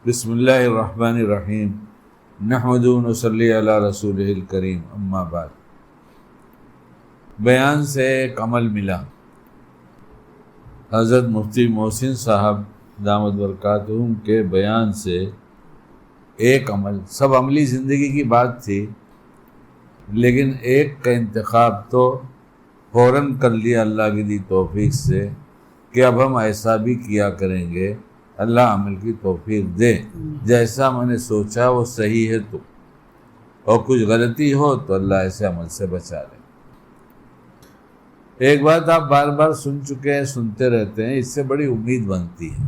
بسم اللہ الرحمن الرحیم نحمدہ و نصلی علی رسولہ الکریم اما بعد۔ بیان سے ایک عمل ملا۔ حضرت مفتی محسن صاحب دامت برکاتہم کے بیان سے ایک عمل، سب عملی زندگی کی بات تھی لیکن ایک کا انتخاب تو فوراً کر لیا اللہ کی دی توفیق سے کہ اب ہم ایسا بھی کیا کریں گے، اللہ عمل کی توفیق دے، جیسا میں نے سوچا وہ صحیح ہے تو، اور کچھ غلطی ہو تو اللہ ایسے عمل سے بچا لے۔ ایک بات آپ بار بار سن چکے ہیں، سنتے رہتے ہیں، اس سے بڑی امید بنتی ہے،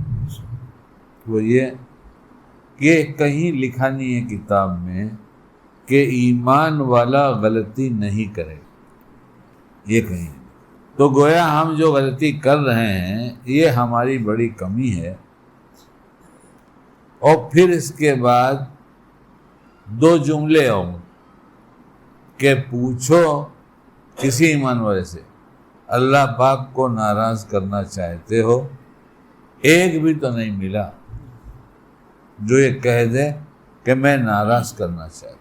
وہ یہ کہ کہیں لکھا نہیں ہے کتاب میں کہ ایمان والا غلطی نہیں کرے، یہ کہیں تو گویا ہم جو غلطی کر رہے ہیں یہ ہماری بڑی کمی ہے۔ اور پھر اس کے بعد دو جملے اور کہ پوچھو کسی ایمان والے سے اللہ پاک کو ناراض کرنا چاہتے ہو، ایک بھی تو نہیں ملا جو یہ کہہ دے کہ میں ناراض کرنا چاہتا ہوں۔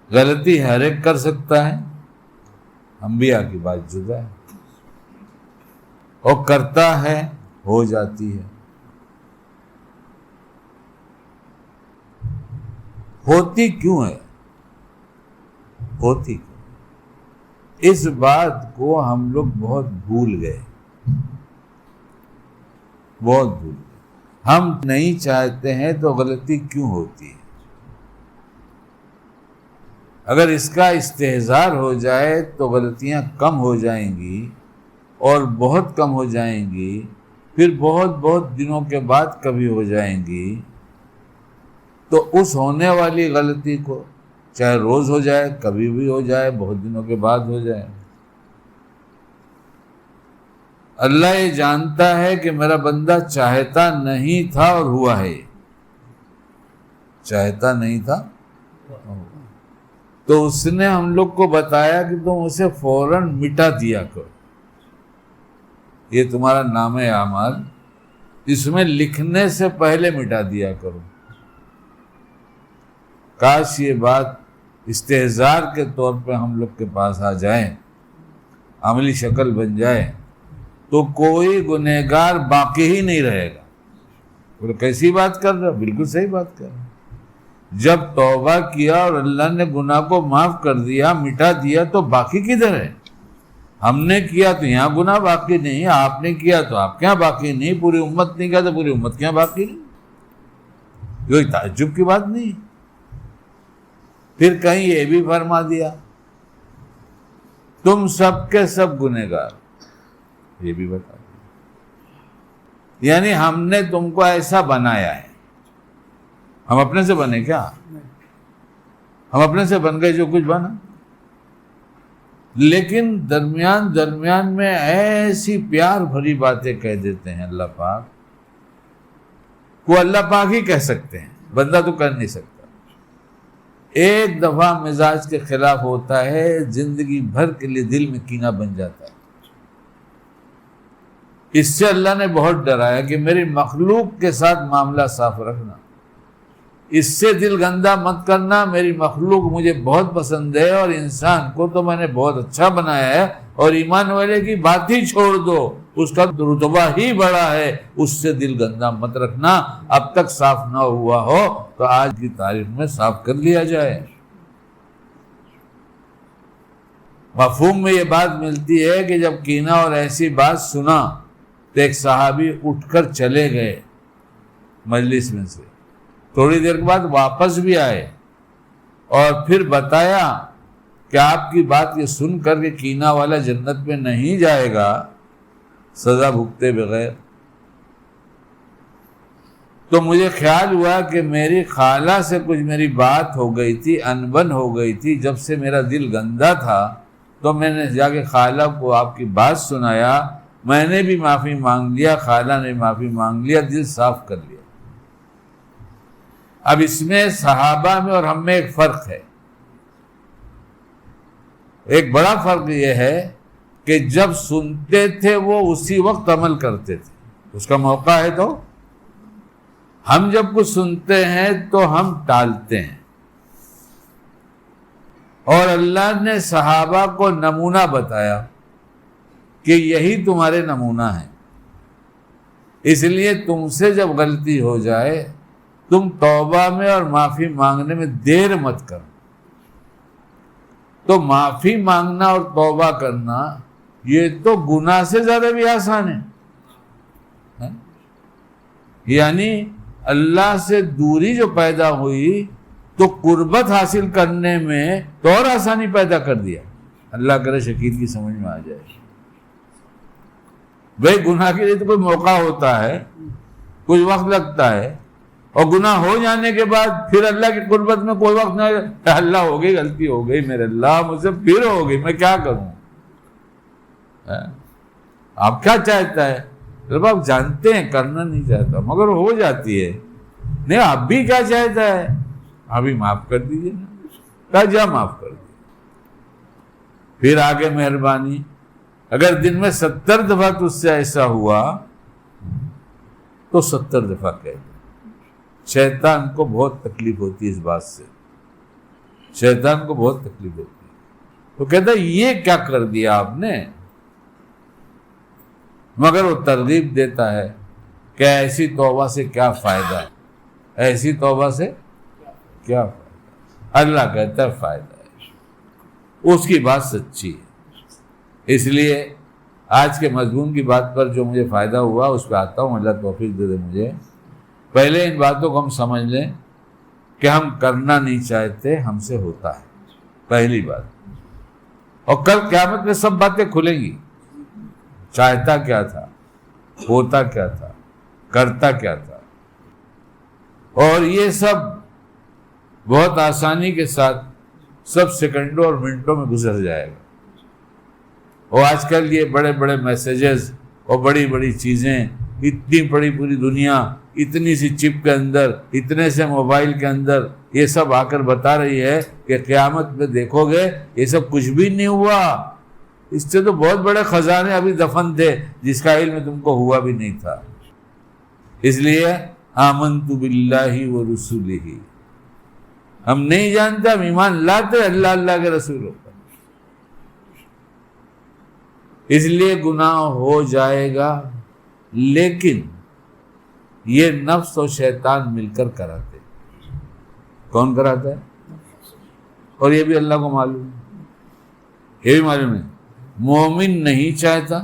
غلطی ہر ایک کر سکتا ہے، انبیاء کی بات جدا ہے، اور کرتا ہے ہو جاتی ہے۔ ہوتی کیوں ہے؟ ہوتی کیوں؟ اس بات کو ہم لوگ بہت بھول گئے، بہت بھول گئے۔ ہم نہیں چاہتے ہیں تو غلطی کیوں ہوتی ہے؟ اگر اس کا استحضار ہو جائے تو غلطیاں کم ہو جائیں گی، اور بہت کم ہو جائیں گی، پھر بہت دنوں کے بعد کبھی ہو جائیں گی، تو اس ہونے والی غلطی کو چاہے روز ہو جائے، کبھی بھی ہو جائے، بہت دنوں کے بعد ہو جائے، اللہ یہ جانتا ہے کہ میرا بندہ چاہتا نہیں تھا اور ہوا ہے، چاہتا نہیں تھا تو اس نے ہم لوگ کو بتایا کہ تم اسے فوراً مٹا دیا کرو، یہ تمہارا نام اعمال، اس میں لکھنے سے پہلے مٹا دیا کرو۔ کاش یہ بات استحضار کے طور پہ ہم لوگ کے پاس آ جائے، عملی شکل بن جائے، تو کوئی گنہگار باقی ہی نہیں رہے گا۔ بولے کیسی بات کر رہے ہو؟ بالکل صحیح بات کر رہے ہو۔ جب توبہ کیا اور اللہ نے گناہ کو معاف کر دیا، مٹا دیا، تو باقی کدھر ہے؟ ہم نے کیا تو یہاں گناہ باقی نہیں، آپ نے کیا تو آپ کے یہاں باقی نہیں، پوری امت نے کیا تو پوری امت کے یہاں باقی نہیں، کوئی تعجب کی بات نہیں۔ پھر کہیں یہ بھی فرما دیا تم سب کے سب گنہگار، یہ بھی بتا دیا، یعنی ہم نے تم کو ایسا بنایا ہے۔ ہم اپنے سے بنے کیا؟ ہم اپنے سے بن گئے جو کچھ بنا، لیکن درمیان میں ایسی پیار بھری باتیں کہہ دیتے ہیں اللہ پاک کو، اللہ پاک ہی کہہ سکتے ہیں، بندہ تو کر نہیں سکتا۔ ایک دفعہ مزاج کے خلاف ہوتا ہے، زندگی بھر کے لیے دل میں کینہ بن جاتا ہے۔ اس سے اللہ نے بہت ڈرایا کہ میری مخلوق کے ساتھ معاملہ صاف رکھنا، اس سے دل گندا مت کرنا، میری مخلوق مجھے بہت پسند ہے، اور انسان کو تو میں نے بہت اچھا بنایا ہے، اور ایمان والے کی بات ہی چھوڑ دو، اس کا رتبہ ہی بڑا ہے، اس سے دل گندا مت رکھنا، اب تک صاف نہ ہوا ہو تو آج کی تاریخ میں صاف کر لیا جائے۔ مفہوم میں یہ بات ملتی ہے کہ جب کینہ اور ایسی بات سنا تو ایک صحابی اٹھ کر چلے گئے مجلس میں سے، تھوڑی دیر کے بعد واپس بھی آئے اور پھر بتایا کہ آپ کی بات یہ سن کر کہ کینہ والا جنت میں نہیں جائے گا سزا بھگتے بغیر، تو مجھے خیال ہوا کہ میری خالہ سے کچھ میری بات ہو گئی تھی، انبن ہو گئی تھی، جب سے میرا دل گندا تھا تو میں نے جا کے خالہ کو آپ کی بات سنایا، میں نے بھی معافی مانگ لیا، خالہ نے معافی مانگ لیا، دل صاف کر لیا۔ اب اس میں صحابہ میں اور ہم میں ایک فرق ہے، ایک بڑا فرق یہ ہے کہ جب سنتے تھے وہ اسی وقت عمل کرتے تھے، اس کا موقع ہے تو ہم جب کچھ سنتے ہیں تو ہم ٹالتے ہیں، اور اللہ نے صحابہ کو نمونہ بتایا کہ یہی تمہارے نمونہ ہیں، اس لیے تم سے جب غلطی ہو جائے تم توبہ میں اور معافی مانگنے میں دیر مت کرو۔ تو معافی مانگنا اور توبہ کرنا یہ تو گناہ سے زیادہ بھی آسان ہے، یعنی اللہ سے دوری جو پیدا ہوئی تو قربت حاصل کرنے میں تو اور آسانی پیدا کر دیا۔ اللہ کرے شکیل کی سمجھ میں آ جائے۔ بھائی گناہ کے لیے تو کوئی موقع ہوتا ہے، کچھ وقت لگتا ہے، اور گناہ ہو جانے کے بعد پھر اللہ کی قربت میں کوئی وقت نہ، اللہ ہو گئی، غلطی ہو گئی، میرے اللہ مجھ سے پھر ہو گئی، میں کیا کروں؟ آپ کیا چاہتا ہے؟ جب آپ جانتے ہیں کرنا نہیں چاہتا مگر ہو جاتی ہے، نہیں آپ بھی کیا چاہتا ہے؟ ابھی معاف کر دیجیے نا، جا معاف کر دیجیے۔ پھر آگے مہربانی، اگر دن میں 70 دفعہ تجھ سے ایسا ہوا تو 70 دفعہ کہہ دے۔ شیطان کو بہت تکلیف ہوتی ہے اس بات سے، شیطان کو بہت تکلیف ہوتی ہے، تو کہتا ہے یہ کیا کر دیا آپ نے؟ مگر وہ ترغیب دیتا ہے کہ ایسی توبہ سے کیا فائدہ، ایسی توبہ سے کیا فائدہ؟ اللہ کہتا ہے فائدہ ہے، اس کی بات سچی ہے۔ اس لیے آج کے مضمون کی بات پر جو مجھے فائدہ ہوا اس پہ آتا ہوں، اللہ توفیق دے دے مجھے۔ پہلے ان باتوں کو ہم سمجھ لیں کہ ہم کرنا نہیں چاہتے، ہم سے ہوتا ہے، پہلی بات۔ اور کل قیامت میں سب باتیں کھلیں گی، چاہتا کیا تھا، ہوتا کیا تھا، کرتا کیا تھا، اور یہ سب بہت آسانی کے ساتھ سب سیکنڈوں اور منٹوں میں گزر جائے گا۔ اور آج کل یہ بڑے بڑے میسیجز اور بڑی بڑی چیزیں، اتنی بڑی پوری دنیا اتنی سی چپ کے اندر، اتنے سے موبائل کے اندر، یہ سب آ کر بتا رہی ہے کہ قیامت میں دیکھو گے یہ سب کچھ بھی نہیں ہوا، اس سے تو بہت بڑے خزانے ابھی دفن تھے جس کا علم تم کو ہوا بھی نہیں تھا۔ اس لیے آمنت باللہ ورسولہ، ہم نہیں جانتے، ہم ایمان لاتے اللہ اللہ کے رسولوں پر۔ اس لیے گناہ ہو جائے گا، لیکن یہ نفس اور شیطان مل کر کراتے۔ کون کراتا ہے؟ اور یہ بھی اللہ کو معلوم ہے، یہ بھی معلوم ہے، مومن نہیں چاہتا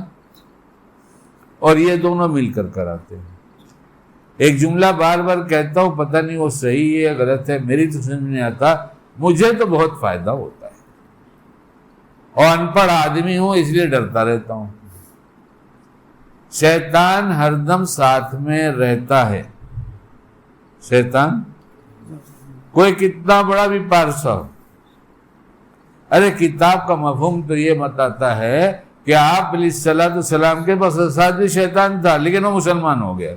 اور یہ دونوں مل کر کراتے ہیں۔ ایک جملہ بار بار کہتا ہوں، پتہ نہیں وہ صحیح ہے یا غلط ہے، میری تو سمجھ نہیں آتا، مجھے تو بہت فائدہ ہوتا ہے، اور ان پڑھ آدمی ہوں اس لیے ڈرتا رہتا ہوں۔ شیطان ہر دم ساتھ میں رہتا ہے، شیطان کوئی کتنا بڑا بھی پارسا ہو۔ ارے کتاب کا مفہوم تو یہ بتاتا ہے کہ آپ علیہ الصلوۃ والسلام کے پاس ساتھ بھی شیطان تھا لیکن وہ مسلمان ہو گیا،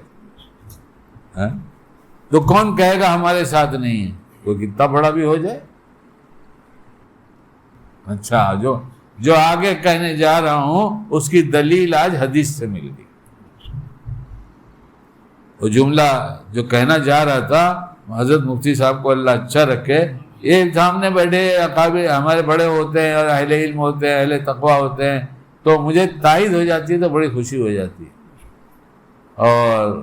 تو کون کہے گا ہمارے ساتھ نہیں ہے؟ کوئی کتنا بڑا بھی ہو جائے۔ اچھا، جو آگے کہنے جا رہا ہوں اس کی دلیل آج حدیث سے مل گئی۔ وہ جملہ جو کہنا جا رہا تھا، حضرت مفتی صاحب کو اللہ اچھا رکھے، یہ سامنے بیٹھے اقابر ہمارے بڑے ہوتے ہیں اور اہل علم ہوتے ہیں، اہل تقوی ہوتے ہیں، تو مجھے تائید ہو جاتی ہے، تو بڑی خوشی ہو جاتی ہے۔ اور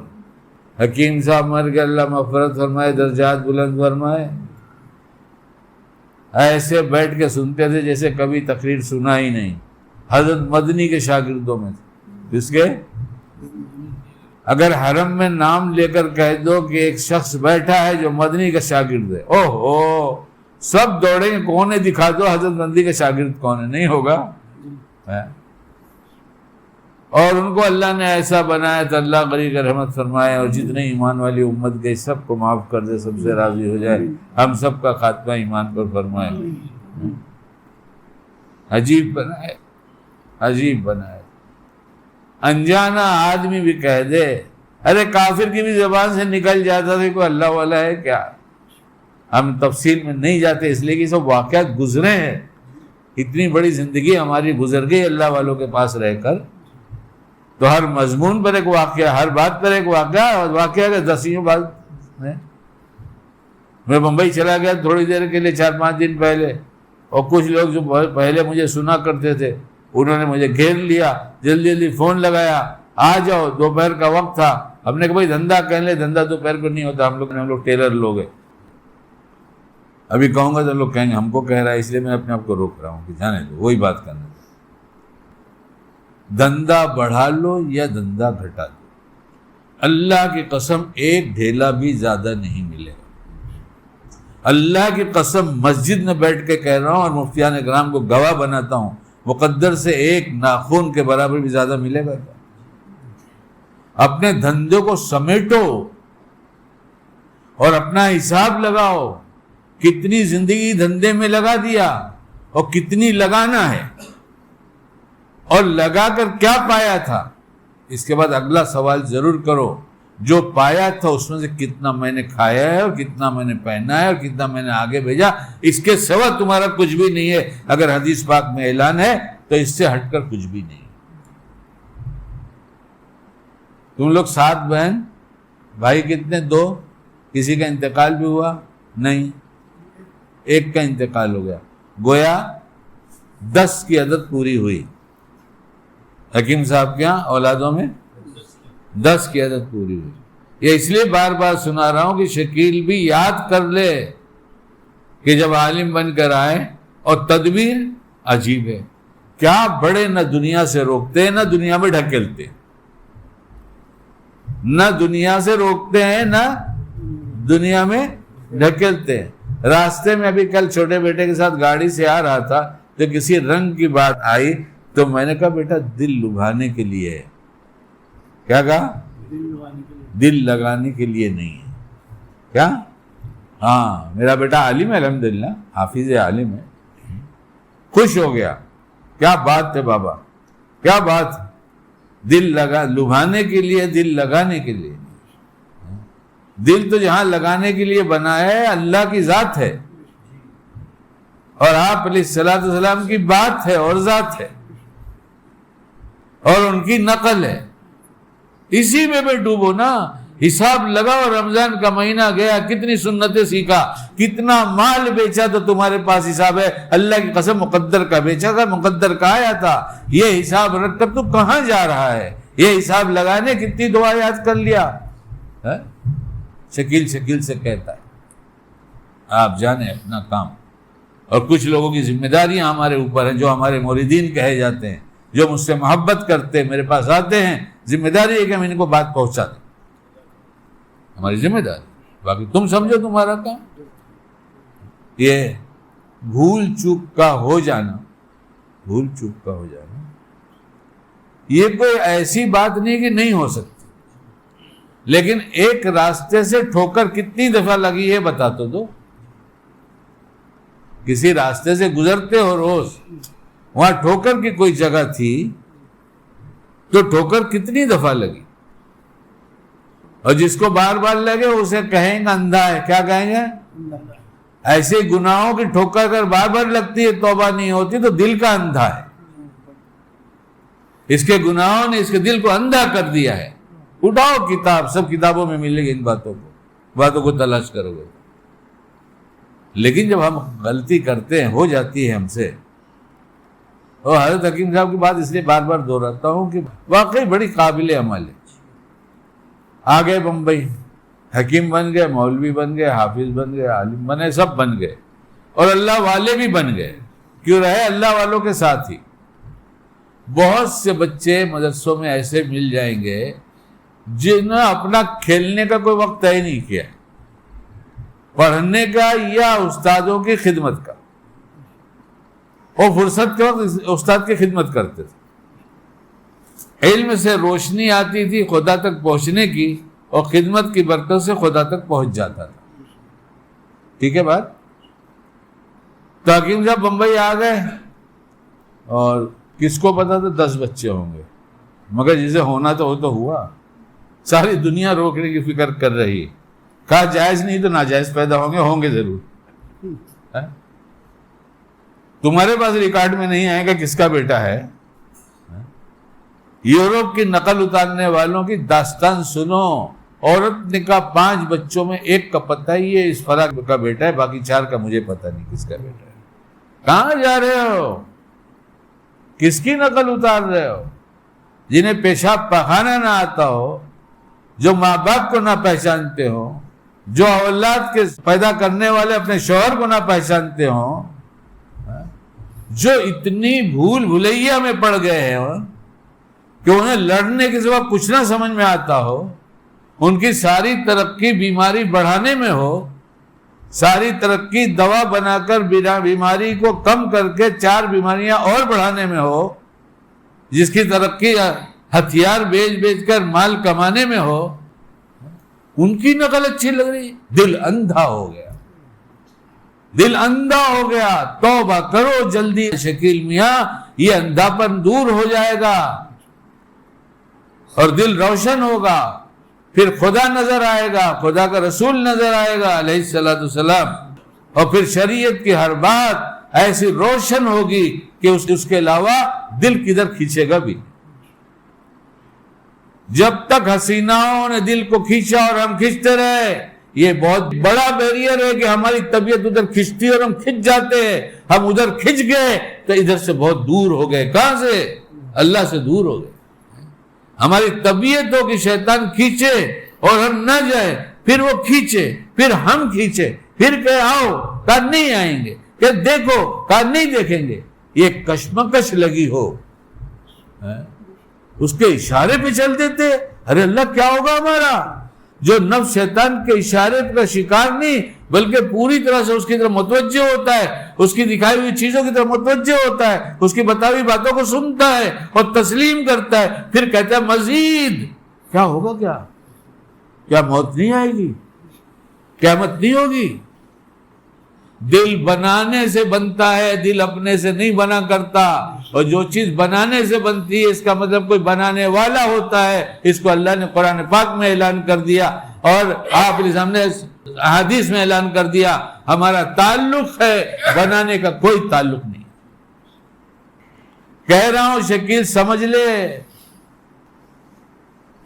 حکیم صاحب مر کے اللہ مغفرت فرمائے، درجات بلند فرمائے، ایسے بیٹھ کے سنتے تھے جیسے کبھی تقریر سنا ہی نہیں۔ حضرت مدنی کے شاگردوں میں تھے، جس کے اگر حرم میں نام لے کر کہہ دو کہ ایک شخص بیٹھا ہے جو مدنی کا شاگرد ہے، اوہ ہو، سب دوڑیں گے، کون ہے دکھا دو حضرت مدنی کا شاگرد کون ہے، نہیں ہوگا۔ اور ان کو اللہ نے ایسا بنایا تو اللہ غریق رحمت فرمائے، اور جتنے ایمان والی امت گئی سب کو معاف کر دے، سب سے راضی ہو جائے، ہم سب کا خاتمہ ایمان پر فرمائے۔ عجیب بنائے، عجیب بنائے، انجانا آدمی بھی کہہ دے، ارے کافر کی بھی زبان سے نکل جاتا تھا کوئی اللہ والا ہے کیا۔ ہم تفصیل میں نہیں جاتے اس لیے کہ سب واقعات گزرے ہیں، اتنی بڑی زندگی ہماری گزر گئی اللہ والوں کے پاس رہ کر، تو ہر مضمون پر ایک واقعہ، ہر بات پر ایک واقعہ، اور واقعہ کے 10 میں بمبئی چلا گیا تھوڑی دیر کے لیے 4-5 دن پہلے، اور کچھ لوگ جو پہلے مجھے سنا کرتے تھے انہوں نے مجھے گھیر لیا، جلدی جلدی فون لگایا، آ جاؤ، دوپہر کا وقت تھا۔ ہم نے کہا بھائی دھندا کہہ لیں، دھندا دوپہر کو نہیں ہوتا، ہم لوگ ٹیلر لوگ ہیں، ابھی کہوں گا تو لوگ کہیں گے ہم کو کہہ رہا ہے، اس لیے میں اپنے آپ کو روک رہا ہوں کہ جانے دو، وہی بات کرنا۔ دھندا بڑھا لو یا دھندا گھٹا دو، اللہ کی قسم ایک ڈھیلا بھی زیادہ نہیں ملے گا۔ اللہ کی قسم مسجد میں بیٹھ کے کہہ رہا ہوں اور مفتیان اکرام کو گواہ بناتا ہوں، مقدر سے ایک ناخن کے برابر بھی زیادہ ملے گا۔ اپنے دھندے کو سمیٹو اور اپنا حساب لگاؤ، کتنی زندگی دھندے میں لگا دیا اور کتنی لگانا ہے، اور لگا کر کیا پایا تھا۔ اس کے بعد اگلا سوال ضرور کرو، جو پایا تھا اس میں سے کتنا میں نے کھایا ہے اور کتنا میں نے پہنا ہے اور کتنا میں نے آگے بھیجا، اس کے سوا تمہارا کچھ بھی نہیں ہے۔ اگر حدیث پاک میں اعلان ہے تو اس سے ہٹ کر کچھ بھی نہیں۔ تم لوگ 7 بہن بھائی کتنے؟ 2، کسی کا انتقال بھی ہوا نہیں، ایک کا انتقال ہو گیا، گویا 10 کی عدد پوری ہوئی۔ حکیم صاحب کے یہاں اولادوں میں 10 کی عدد پوری ہوئی۔ یہ اس لیے بار بار سنا رہا ہوں کہ شکیل بھی یاد کر لے کہ جب عالم بن کر آئے، اور تدبیر عجیب ہے، کیا بڑے نہ دنیا سے روکتے ہیں نہ دنیا میں ڈھکیلتے، نہ دنیا سے روکتے ہیں نہ دنیا میں ڈھکیلتے ہیں۔ راستے میں ابھی کل چھوٹے بیٹے کے ساتھ گاڑی سے آ رہا تھا تو کسی رنگ کی بات آئی تو میں نے کہا بیٹا دل لبھانے کے لیے ہے۔ کیا کہا؟ دل لگانے کے لیے نہیں ہے۔ کیا؟ ہاں، میرا بیٹا عالم ہے، الحمدللہ حافظ عالم ہے، خوش ہو گیا۔ کیا بات ہے بابا، کیا بات، دل لگا لبھانے کے لیے، دل لگانے کے لیے۔ دل تو جہاں لگانے کے لیے بنا ہے اللہ کی ذات ہے، اور آپ علیہ الصلوۃ والسلام کی بات ہے اور ذات ہے اور ان کی نقل ہے، اسی میں بھی ڈوبو نا۔ حساب لگاؤ، رمضان کا مہینہ گیا، کتنی سنتیں سیکھا، کتنا مال بیچا تو تمہارے پاس حساب ہے۔ اللہ کی قسم مقدر کا بیچا تھا، مقدر کا آیا تھا، یہ حساب رکھ کر تو کہاں جا رہا ہے؟ یہ حساب لگانے کتنی دعا یاد کر لیا۔ شکیل شکیل سے کہتا ہے آپ جانیں اپنا کام، اور کچھ لوگوں کی ذمہ داریاں ہمارے اوپر ہیں، جو ہمارے موردین کہے جاتے ہیں، جو مجھ سے محبت کرتے میرے پاس آتے ہیں، ذمہ داری ہے کہ ہم ان کو بات پہنچا دیں، ہماری ذمہ داری۔ باقی تم سمجھو تمہارا کام۔ یہ بھول چوک کا ہو جانا، بھول چوک کا ہو جانا، یہ کوئی ایسی بات نہیں کہ نہیں ہو سکتی، لیکن ایک راستے سے ٹھوکر کتنی دفعہ لگی ہے بتا تو دو۔ کسی راستے سے گزرتے ہو روز، وہاں ٹھوکر کی کوئی جگہ تھی تو ٹھوکر کتنی دفعہ لگی، اور جس کو بار بار لگے اسے کہیں گے اندھا ہے۔ کیا کہیں گے؟ ایسے گناہوں کی ٹھوکر اگر بار بار لگتی ہے، توبہ نہیں ہوتی، تو دل کا اندھا ہے، اس کے گناہوں نے اس کے دل کو اندھا کر دیا ہے۔ اٹھاؤ کتاب، سب کتابوں میں ملے گی، ان باتوں کو تلاش کرو گے۔ لیکن جب ہم غلطی کرتے ہیں، ہو جاتی ہے ہم سے، اور حضرت حکیم صاحب کی بات اس لیے بار بار دہراتا ہوں کہ واقعی بڑی قابل عمل ہے۔ آگئے بمبئی، حکیم بن گئے، مولوی بن گئے، حافظ بن گئے، عالم بنے، سب بن گئے، اور اللہ والے بھی بن گئے۔ کیوں رہے؟ اللہ والوں کے ساتھ ہی۔ بہت سے بچے مدرسوں میں ایسے مل جائیں گے جنہوں نے اپنا کھیلنے کا کوئی وقت طے نہیں کیا، پڑھنے کا یا استادوں کی خدمت کا، اور فرصت کے وقت استاد کی خدمت کرتے تھے۔ علم سے روشنی آتی تھی خدا تک پہنچنے کی، اور خدمت کی برکت سے خدا تک پہنچ جاتا تھا۔ ٹھیک ہے بات؟ تو حکیم صاحب بمبئی آ گئے، اور کس کو پتا تھا 10 بچے ہوں گے، مگر جسے ہونا تو وہ تو ہوا۔ ساری دنیا روکنے کی فکر کر رہی، کہا جائز نہیں تو ناجائز پیدا ہوں گے ضرور۔ تمہارے پاس ریکارڈ میں نہیں آئے گا کس کا بیٹا ہے۔ یورپ کی نقل اتارنے والوں کی داستان سنو، عورت نے کہا 5 بچوں میں ایک کا پتہ ہی ہے اس فلاں کا بیٹا ہے، باقی 4 کا مجھے پتہ نہیں کس کا بیٹا ہے۔ کہاں جا رہے ہو؟ کس کی نقل اتار رہے ہو؟ جنہیں پیشاب پخانا نہ آتا ہو، جو ماں باپ کو نہ پہچانتے ہو، جو اولاد کے پیدا کرنے والے اپنے شوہر کو نہ پہچانتے ہوں، جو اتنی بھول بھلیا میں پڑ گئے ہیں کہ انہیں لڑنے کے سوا کچھ نہ سمجھ میں آتا ہو، ان کی ساری ترقی بیماری بڑھانے میں ہو، ساری ترقی دوا بنا کر بیماری کو کم کر کے 4 بیماریاں اور بڑھانے میں ہو، جس کی ترقی ہتھیار بیچ کر مال کمانے میں ہو، ان کی نقل اچھی لگ رہی، دل اندھا ہو گیا، دل اندھا ہو گیا۔ توبہ کرو جلدی شکیل میاں، یہ اندھاپن دور ہو جائے گا اور دل روشن ہوگا، پھر خدا نظر آئے گا، خدا کا رسول نظر آئے گا علیہ الصلوۃ والسلام، اور پھر شریعت کی ہر بات ایسی روشن ہوگی کہ اس کے علاوہ دل کدھر کھینچے گا بھی۔ جب تک حسیناؤں نے دل کو کھینچا اور ہم کھینچتے رہے، یہ بہت بڑا بیریئر ہے کہ ہماری طبیعت ادھر کھینچتی اور ہم کھنچ جاتے ہیں۔ ہم ادھر کھنچ گئے تو ادھر سے بہت دور ہو گئے۔ کہاں سے؟ اللہ سے دور ہو گئے۔ ہماری طبیعت ہو کہ شیطان کھینچے اور ہم نہ جائیں، پھر وہ کھینچے، پھر ہم کھینچے، پھر کہ آؤ، کہا نہیں آئیں گے، کہ دیکھو، کہا نہیں دیکھیں گے۔ یہ کشمکش لگی ہو، اس کے اشارے پہ چل دیتے، ارے اللہ کیا ہوگا ہمارا؟ جو نفس شیطان کے اشارے کا شکار نہیں بلکہ پوری طرح سے اس کی طرف متوجہ ہوتا ہے، اس کی دکھائی ہوئی چیزوں کی طرف متوجہ ہوتا ہے، اس کی بتائی ہوئی باتوں کو سنتا ہے اور تسلیم کرتا ہے، پھر کہتا ہے مزید کیا ہوگا؟ کیا موت نہیں آئے گی؟ قیامت نہیں ہوگی؟ دل بنانے سے بنتا ہے، دل اپنے سے نہیں بنا کرتا، اور جو چیز بنانے سے بنتی ہے اس کا مطلب کوئی بنانے والا ہوتا ہے۔ اس کو اللہ نے قرآن پاک میں اعلان کر دیا اور آپ کے سامنے احادیث میں اعلان کر دیا۔ ہمارا تعلق ہے، بنانے کا کوئی تعلق نہیں۔ کہہ رہا ہوں شکیل سمجھ لے،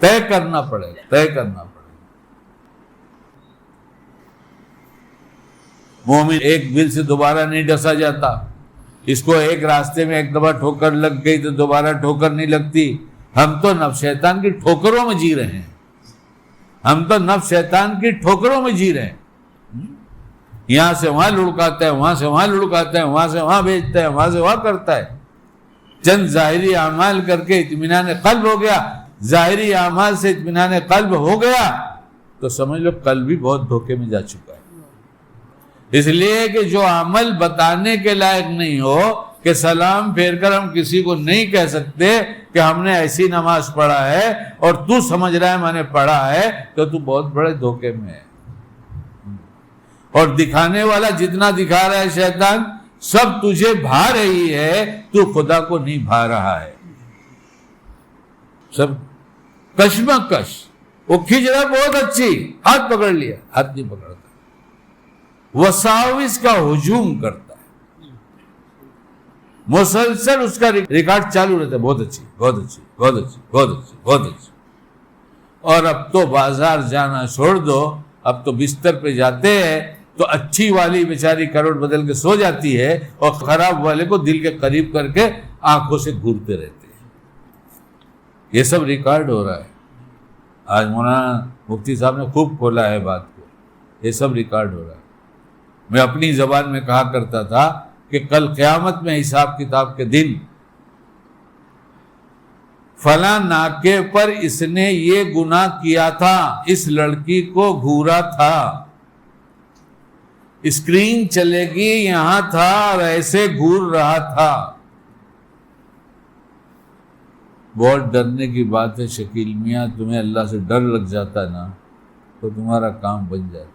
طے کرنا پڑے گا۔ مومن ایک بل سے دوبارہ نہیں ڈسا جاتا۔ اس کو ایک راستے میں ایک دفعہ ٹھوکر لگ گئی تو دوبارہ ٹھوکر نہیں لگتی۔ ہم تو نفس شیطان کی ٹھوکروں میں جی رہے ہیں، یہاں سے وہاں لڑکاتا ہے، وہاں سے وہاں لڑکاتا ہے، وہاں سے وہاں بھیجتا ہے، وہاں سے وہاں کرتا ہے۔ چند ظاہری اعمال کر کے اطمینان قلب ہو گیا، ظاہری اعمال سے اطمینان قلب ہو گیا تو سمجھ لو قلب بھی بہت دھوکے میں جا چکا ہے۔ اس لیے کہ جو عمل بتانے کے لائق نہیں ہو، کہ سلام پھیر کر ہم کسی کو نہیں کہہ سکتے کہ ہم نے ایسی نماز پڑھا ہے اور تو سمجھ رہا ہے میں نے پڑھا ہے، تو تو بہت بڑے دھوکے میں ہے۔ اور دکھانے والا جتنا دکھا رہا ہے شیطان، سب تجھے بھا رہی ہے، تو خدا کو نہیں بھا رہا ہے۔ سب کشمکش، وہ کھینچ رہا بہت اچھی، ہاتھ پکڑ لیا، ہاتھ نہیں پکڑتا، وساوس کا ہجوم کرتا ہے، مسلسل اس کا ریکارڈ چالو رہتا ہے، بہت اچھی، بہت اچھی، بہت اچھی، بہت اچھی، بہت اچھی۔ اور اب تو بازار جانا چھوڑ دو، اب تو بستر پہ جاتے ہیں تو اچھی والی بیچاری کروڑ بدل کے سو جاتی ہے اور خراب والے کو دل کے قریب کر کے آنکھوں سے گھورتے رہتے ہیں۔ یہ سب ریکارڈ ہو رہا ہے۔ آج مولانا مفتی صاحب نے خوب کھولا ہے بات کو، یہ سب ریکارڈ ہو رہا ہے۔ میں اپنی زبان میں کہا کرتا تھا کہ کل قیامت میں حساب کتاب کے دن فلاں ناکے پر اس نے یہ گناہ کیا تھا، اس لڑکی کو گھورا تھا، اسکرین چلے گی یہاں تھا اور ایسے گھور رہا تھا۔ بہت ڈرنے کی بات ہے شکیل میاں، تمہیں اللہ سے ڈر لگ جاتا نا تو تمہارا کام بن جاتا۔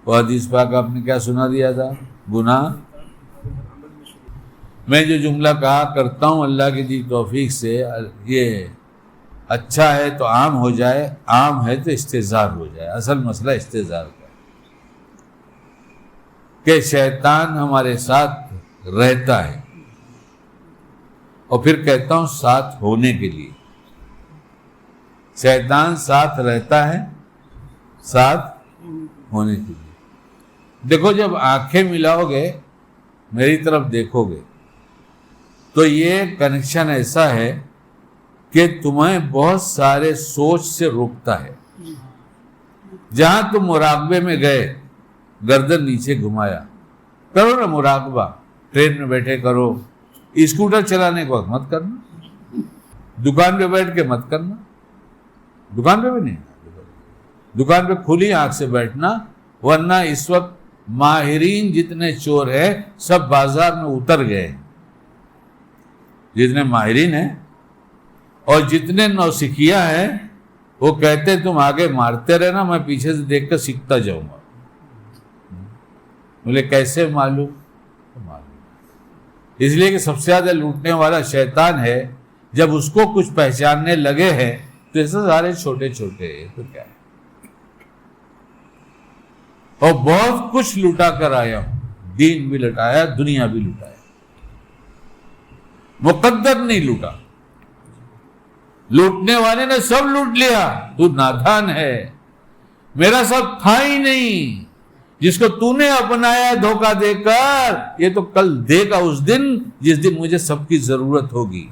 وہ حدیث پاک آپ نے کیا سنا دیا تھا؟ گناہ، میں جو جملہ کہا کرتا ہوں اللہ کی دی توفیق سے، یہ اچھا ہے تو عام ہو جائے، عام ہے تو استحضار ہو جائے۔ اصل مسئلہ استحضار کا ہے کہ شیطان ہمارے ساتھ رہتا ہے، اور پھر کہتا ہوں ساتھ ہونے کے لیے، شیطان ساتھ رہتا ہے ساتھ ہونے کے لیے۔ دیکھو جب آنکھیں ملاؤ گے، میری طرف دیکھو گے، تو یہ کنیکشن ایسا ہے کہ تمہیں بہت سارے سوچ سے روکتا ہے۔ جہاں تم مراقبے میں گئے، گردن نیچے گھمایا، کرو نا مراقبہ، ٹرین میں بیٹھے کرو، اسکوٹر چلانے کے وقت مت کرنا، دکان پہ بیٹھ کے مت کرنا، دکان پہ بھی نہیں، دکان پہ کھلی آنکھ سے بیٹھنا، ورنہ اس وقت ماہرین جتنے چور ہیں سب بازار میں اتر گئے ہیں، جتنے ماہرین ہیں اور جتنے نوسکھیا ہیں وہ کہتے تم آگے مارتے رہنا، میں پیچھے سے دیکھ کر سیکھتا جاؤں گا۔ بولے کیسے معلوم؟ اس لیے کہ سب سے زیادہ لوٹنے والا شیطان ہے۔ جب اس کو کچھ پہچاننے لگے ہیں تو ایسے سارے چھوٹے چھوٹے تو کیا ہے، اور بہت کچھ لوٹا کر آیا ہوں، دین بھی لٹایا، دنیا بھی لٹایا، مقدر نہیں لوٹا۔ لوٹنے والے نے سب لوٹ لیا، تو نادان ہے، میرا سب تھا ہی نہیں، جس کو تو نے اپنایا دھوکہ دے کر، یہ تو کل دے گا اس دن جس دن مجھے سب کی ضرورت ہوگی۔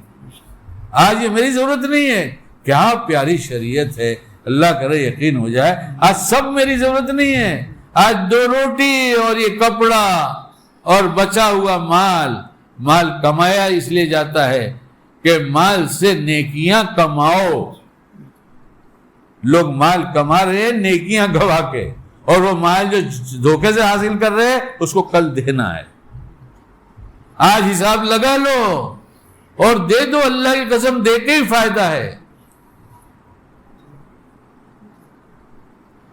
آج یہ میری ضرورت نہیں ہے، کیا پیاری شریعت ہے، اللہ کرے یقین ہو جائے۔ آج سب میری ضرورت نہیں ہے، آج 2 روٹی اور یہ کپڑا اور بچا ہوا مال کمایا اس لیے جاتا ہے کہ مال سے نیکیاں کماؤ۔ لوگ مال کما رہے ہیں نیکیاں گوا کے، اور وہ مال جو دھوکے سے حاصل کر رہے ہیں اس کو کل دینا ہے۔ آج حساب لگا لو اور دے دو، اللہ کی قسم دے کے ہی فائدہ ہے۔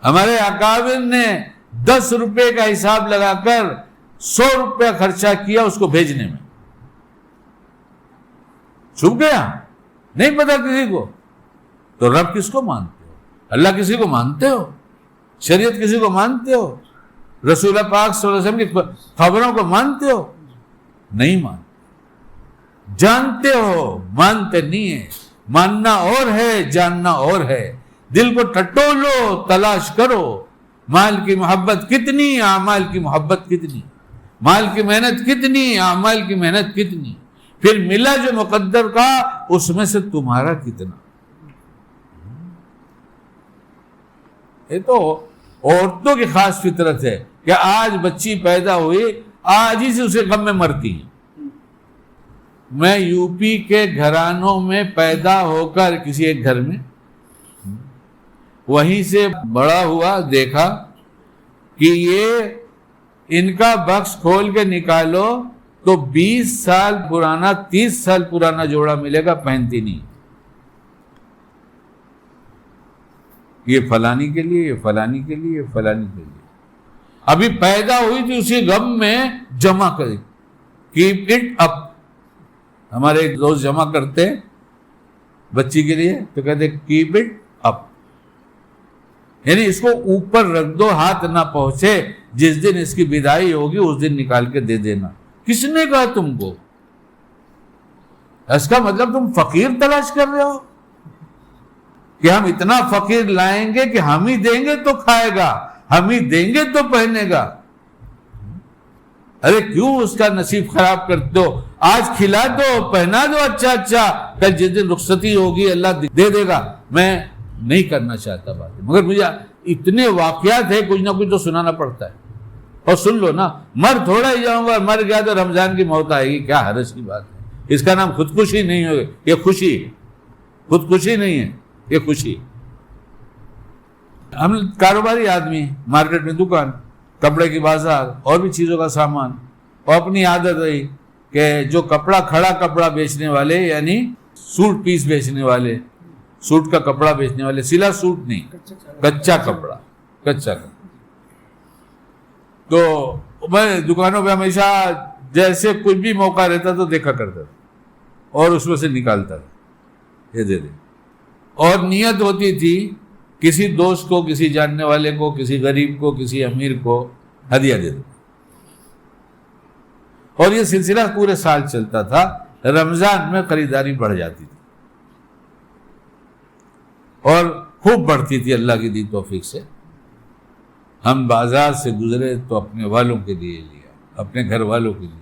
ہمارے اکابر نے 10 روپے کا حساب لگا کر 100 روپے خرچہ کیا اس کو بھیجنے میں، چھپ گیا، نہیں پتا کسی کو۔ تو رب کس کو مانتے ہو؟ اللہ کسی کو مانتے ہو؟ شریعت کسی کو مانتے ہو؟ رسول پاک صلی اللہ علیہ وسلم کی خبروں کو مانتے ہو؟ نہیں مانتے۔ جانتے ہو، مانتے نہیں ہے۔ ماننا اور ہے، جاننا اور ہے۔ دل کو ٹٹولو، تلاش کرو، مال کی محبت کتنی، اعمال کی محبت کتنی، مال کی محنت کتنی، اعمال کی محنت کتنی، پھر ملا جو مقدر کا اس میں سے تمہارا کتنا۔ یہ تو عورتوں کی خاص فطرت ہے کہ آج بچی پیدا ہوئی، آج ہی سے اسے غم میں مرتی ہیں۔ میں یو پی کے گھرانوں میں پیدا ہو کر کسی ایک گھر میں وہیں سے بڑا ہوا، دیکھا کہ یہ ان کا بکس کھول کے نکالو تو 20 سال پرانا 30 سال پرانا جوڑا ملے گا، پہنتی نہیں، یہ فلانی کے لیے، یہ فلانی کے لیے، یہ فلانی کے لیے۔ ابھی پیدا ہوئی تھی اسی غم میں جمع کری، کیپ اٹ اپ۔ ہمارے ایک دوست جمع کرتے بچی کے لیے تو کہتے کیپ اٹ اپ، یعنی اس کو اوپر رکھ دو، ہاتھ نہ پہنچے، جس دن اس کی بدائی ہوگی اس دن نکال کے دے دینا۔ کس نے کہا تم کو؟ اس کا مطلب تم فقیر تلاش کر رہے ہو کہ ہم اتنا فقیر لائیں گے کہ ہم ہی دیں گے تو کھائے گا، ہم ہی دیں گے تو پہنے گا۔ ارے کیوں اس کا نصیب خراب کرتے ہو؟ آج کھلا دو، پہنا دو اچھا، کل جس دن رخصتی ہوگی اللہ دے دے گا۔ میں نہیں کرنا چاہتا بات، مگر مجھے اتنے واقعات ہیں، کچھ نہ کچھ تو سنانا پڑتا ہے۔ اور سن لو نا، مر تھوڑا ہی جاؤں گا، مر گیا تو رمضان کی موت آئے گی، کیا حرج کی بات ہے؟ اس کا نام خودکشی نہیں ہوگی، یہ خوشی ہے، خودکشی نہیں ہے، یہ خوشی۔ ہم کاروباری آدمی، مارکیٹ میں دکان، کپڑے کی بازار اور بھی چیزوں کا سامان، اور اپنی عادت رہی کہ جو کپڑا، کھڑا کپڑا بیچنے والے، یعنی سوٹ پیس بیچنے والے، سوٹ کا کپڑا بیچنے والے، سلا سوٹ نہیں، کچا کپڑا، کچا کپڑا۔ تو میں دکانوں پہ ہمیشہ جیسے کچھ بھی موقع رہتا تو دیکھا کرتا تھا اور اس میں سے نکالتا تھا، یہ دے دے۔ اور نیت ہوتی تھی کسی دوست کو، کسی جاننے والے کو، کسی غریب کو، کسی امیر کو ہدیہ دے دو، اور یہ سلسلہ پورے سال چلتا تھا۔ رمضان میں خریداری بڑھ جاتی تھی، اور خوب بڑھتی تھی اللہ کی دی توفیق سے. ہم بازار سے گزرے تو اپنے والوں کے لیے لیا, اپنے گھر والوں کے لیے.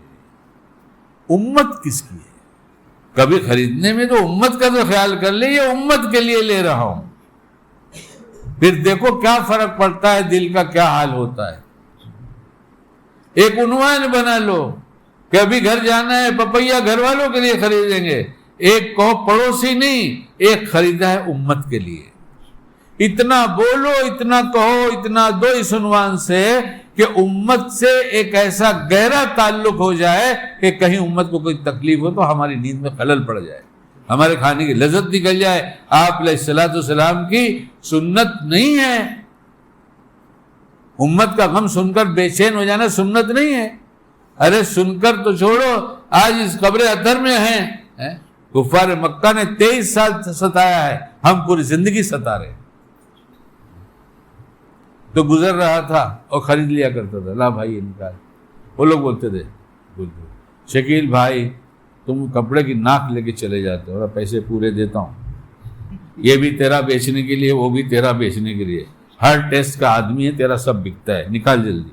امت کس کی ہے؟ کبھی خریدنے میں تو امت کا تو خیال کر لے, یہ امت کے لیے لے رہا ہوں. پھر دیکھو کیا فرق پڑتا ہے, دل کا کیا حال ہوتا ہے. ایک عنوان بنا لو کہ ابھی گھر جانا ہے, پپیا گھر والوں کے لیے خریدیں گے. ایک کہو پڑوسی نہیں, ایک خریدا ہے امت کے لیے. اتنا بولو, اتنا کہو, اتنا دو اس عنوان سے کہ امت سے ایک ایسا گہرا تعلق ہو جائے کہ کہیں امت کو کوئی تکلیف ہو تو ہماری نیند میں خلل پڑ جائے, ہمارے کھانے کی لذت نکل جائے. آپ علیہ الصلوۃ والسلام کی سنت نہیں ہے. امت کا غم سن کر بے چین ہو جانا سنت نہیں ہے. ارے سن کر تو چھوڑو, آج اس قبر اطہر میں ہیں, کفار مکہ نے 23 سال ستایا ہے, ہم پوری زندگی ستا رہے. تو گزر رہا تھا اور خرید لیا کرتا تھا, لا بھائی یہ نکال. وہ لوگ بولتے تھے شکیل بھائی تم کپڑے کی ناک لے کے چلے جاتے ہو, اور پیسے پورے دیتا ہوں, یہ بھی تیرا بیچنے کے لیے, وہ بھی تیرا بیچنے کے لیے, ہر ٹیسٹ کا آدمی ہے, تیرا سب بکتا ہے, نکال جلدی.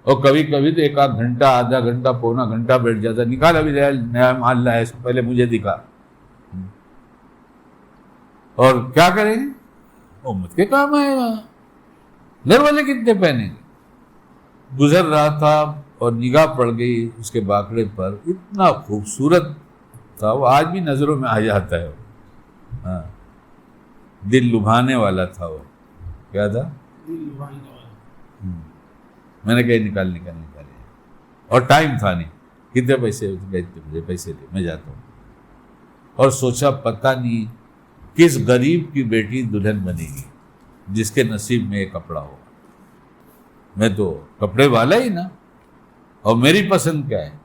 اور کبھی کبھی تو ایک آدھ گھنٹہ, آدھا گھنٹہ, پونا گھنٹہ بیٹھ جاتا, نکال ابھی نیا مال لایا, اس کو پہلے مجھے دکھا. اور کیا کریں گے, امت کے کام آئے گا, گھر والے کتنے پہنیں گے. گزر رہا تھا اور نگاہ پڑ گئی اس کے باکڑے پر, اتنا خوبصورت تھا وہ, آج بھی نظروں میں آ جاتا ہے وہ. ہاں, دل لبھانے والا تھا وہ. کیا تھا؟ میں نے کہا نکال. اور ٹائم تھا نہیں, کتنے پیسے, مجھے پیسے لے, میں جاتا ہوں. اور سوچا پتہ نہیں کس غریب کی بیٹی دلہن بنے گی جس کے نصیب میں یہ کپڑا ہو. میں تو کپڑے والا ہی نا, اور میری پسند کیا ہے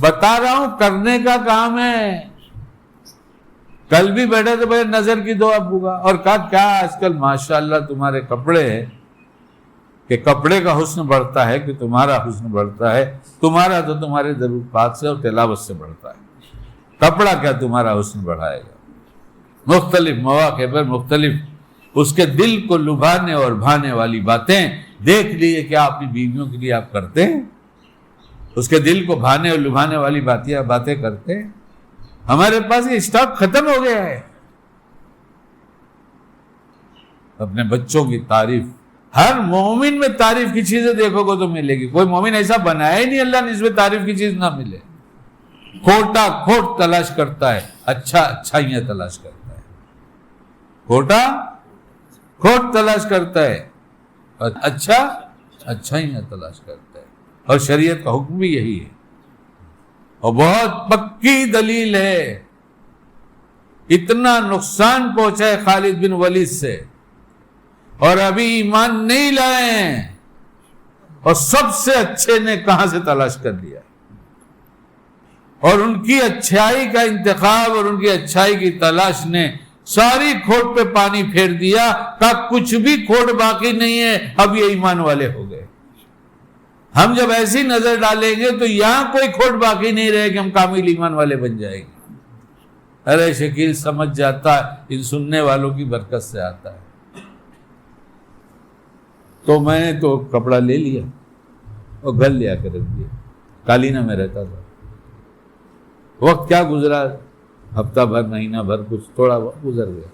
بتا رہا ہوں, کرنے کا کام ہے. کل بھی بیٹھے تو بھائی نظر کی دعا ہوگا, اور کہا کیا آج کل ماشاءاللہ تمہارے کپڑے ہیں کہ کپڑے کا حسن بڑھتا ہے کہ تمہارا حسن بڑھتا ہے. تمہارا تو تمہارے درود پاک سے اور تلاوت سے بڑھتا ہے, کپڑا کیا تمہارا حسن بڑھائے گا. مختلف مواقع پر مختلف اس کے دل کو لبھانے اور بھانے والی باتیں دیکھ لیجیے کیا اپنی بیویوں کے لیے آپ کرتے ہیں, اس کے دل کو بھانے اور لبھانے والی باتیں کرتے ہیں. ہمارے پاس یہ اسٹاک ختم ہو گیا ہے. اپنے بچوں کی تعریف, ہر مومن میں تعریف کی چیزیں دیکھو گے تو ملے گی. کوئی مومن ایسا بنایا ہی نہیں اللہ نے جس میں تعریف کی چیز نہ ملے. کھوٹا کھوٹ تلاش کرتا ہے, اچھا اچھائیاں تلاش کرتا ہے. کھوٹا کھوٹ تلاش کرتا ہے, اچھا اچھائیاں تلاش کرتا ہے. اور شریعت کا حکم بھی یہی ہے, اور بہت پکی دلیل ہے. اتنا نقصان پہنچا ہے خالد بن ولید سے, اور ابھی ایمان نہیں لائے ہیں, اور سب سے اچھے نے کہاں سے تلاش کر لیا, اور ان کی اچھائی کا انتخاب اور ان کی اچھائی کی تلاش نے ساری کھوٹ پہ پانی پھیر دیا. کہ کچھ بھی کھوٹ باقی نہیں ہے, اب یہ ایمان والے ہو گئے. ہم جب ایسی نظر ڈالیں گے تو یہاں کوئی کھوٹ باقی نہیں رہے کہ ہم کامل ایمان والے بن جائیں گے. ارے شکیل سمجھ جاتا ہے, ان سننے والوں کی برکت سے آتا ہے. تو میں نے تو کپڑا لے لیا اور گھر لے آ کے رکھ دیا. کالینہ میں رہتا تھا. وقت کیا گزرا, ہفتہ بھر, مہینہ بھر, کچھ تھوڑا وقت گزر گیا.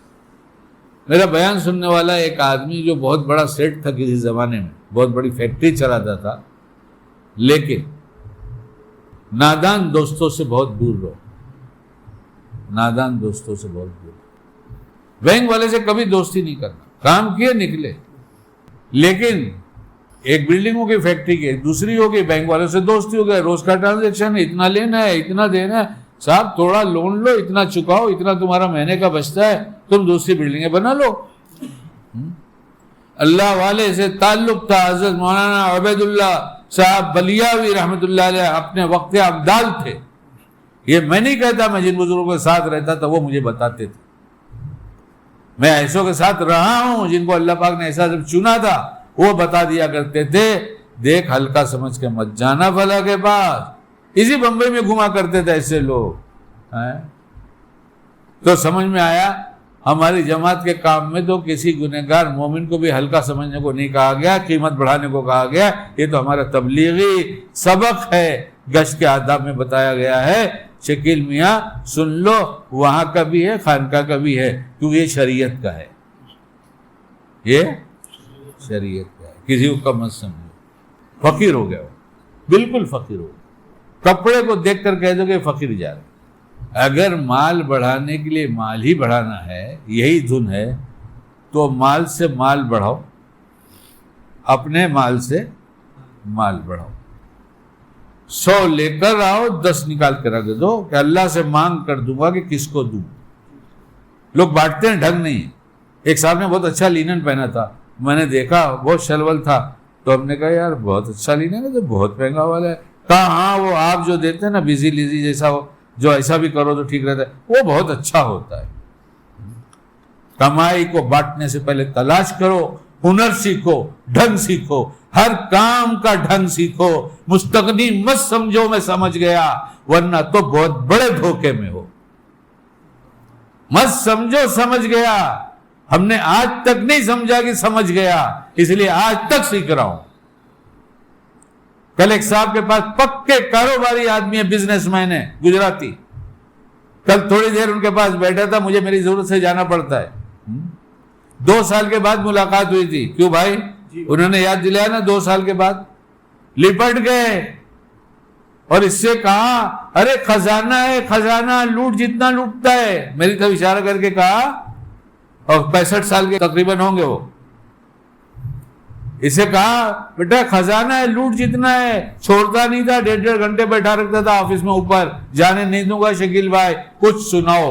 میرا بیان سننے والا ایک آدمی جو بہت بڑا سیٹ تھا کسی زمانے میں, بہت بڑی فیکٹری چلاتا تھا, لیکن نادان دوستوں سے بہت دور رہو, نادان دوستوں سے بہت دور. بینک والے سے کبھی دوستی نہیں کرنا, کام کیے نکلے. لیکن ایک بلڈنگوں کی فیکٹری کی, دوسری ہو گئی, بینک والوں سے دوستی ہو گئے, روز کا ٹرانزیکشن ہے, اتنا لینا ہے, اتنا دینا ہے, صاحب تھوڑا لون لو, اتنا چکاؤ, اتنا تمہارا مہینے کا بچتا ہے, تم دوسری بلڈنگیں بنا لو. اللہ والے سے تعلق تھا. حضرت مولانا عبید اللہ صاحب بلیاوی رحمۃ اللہ علیہ اپنے وقت ابدال تھے. یہ میں نہیں کہتا, میں جن بزرگوں کے ساتھ رہتا تھا وہ مجھے بتاتے تھے. میں ایسوں کے ساتھ رہا ہوں جن کو اللہ پاک نے ایسا جب چنا تھا, وہ بتا دیا کرتے تھے, دیکھ ہلکا سمجھ کے مت جانا فلاں کے پاس. اسی بمبئی میں گھما کرتے تھے ایسے لوگ. تو سمجھ میں آیا ہماری جماعت کے کام میں تو کسی گنہگار مومن کو بھی ہلکا سمجھنے کو نہیں کہا گیا، قیمت بڑھانے کو کہا گیا. یہ تو ہمارا تبلیغی سبق ہے، گشت کے آداب میں بتایا گیا ہے. شکیل میاں سن لو، وہاں کا بھی ہے، خانقاہ کا بھی ہے، کیونکہ یہ شریعت کا ہے، یہ شریعت کا ہے. کسی کو کم مت سمجھو. فقیر ہو گیا وہ، بالکل فقیر ہو گیا. کپڑے کو دیکھ کر کہہ دو کہ فقیر جا رہے. اگر مال بڑھانے کے لیے مال ہی بڑھانا ہے، یہی دھن ہے، تو مال سے مال بڑھاؤ، اپنے مال سے مال بڑھاؤ. 100 لے کر آؤ، 10 نکال کر رکھ دو کہ اللہ سے مانگ کر دوں گا کہ کس کو دوں. لوگ بانٹتے ہیں، ڈھنگ نہیں. ایک صاحب نے بہت اچھا لینن پہنا تھا، میں نے دیکھا بہت شلول تھا، تو ہم نے کہا یار بہت اچھا لینن ہے، تو بہت مہنگا والا ہے. کہا ہاں وہ آپ جو دیتے ہیں نا بزی لیزی جیسا، ہو جو ایسا بھی کرو تو ٹھیک رہتا ہے، وہ بہت اچھا ہوتا ہے. کمائی کو بانٹنے سے پہلے تلاش کرو، ہنر سیکھو، ڈھنگ سیکھو، ہر کام کا ڈھنگ سیکھو. مستغنی مت سمجھو میں سمجھ گیا، ورنہ تو بہت بڑے دھوکے میں ہو. مت سمجھو سمجھ گیا، ہم نے آج تک نہیں سمجھا کہ سمجھ گیا، اس لیے آج تک سیکھ رہا ہوں. کل ایک صاحب کے پاس پکے کاروباری آدمی ہے، بزنس مین ہے، گجراتی. کل تھوڑی دیر ان کے پاس بیٹھا تھا، مجھے میری ضرورت سے جانا پڑتا ہے. 2 سال کے بعد ملاقات ہوئی تھی. کیوں بھائی؟ انہوں نے یاد دلایا نا. 2 سال کے بعد لپٹ گئے اور اس سے کہا ارے خزانہ ہے خزانہ، لوٹ جتنا لوٹتا ہے. میری طرف اشارہ کر کے کہا، اور 65 سال کے تقریباً ہوں گے وہ. اسے کہا بیٹا خزانہ ہے، لوٹ جتنا ہے. چھوڑتا نہیں تھا، 1.5 گھنٹے بیٹھا رکھتا تھا آفس میں اوپر. جانے نہیں دوں گا شکیل بھائی، کچھ سناؤ.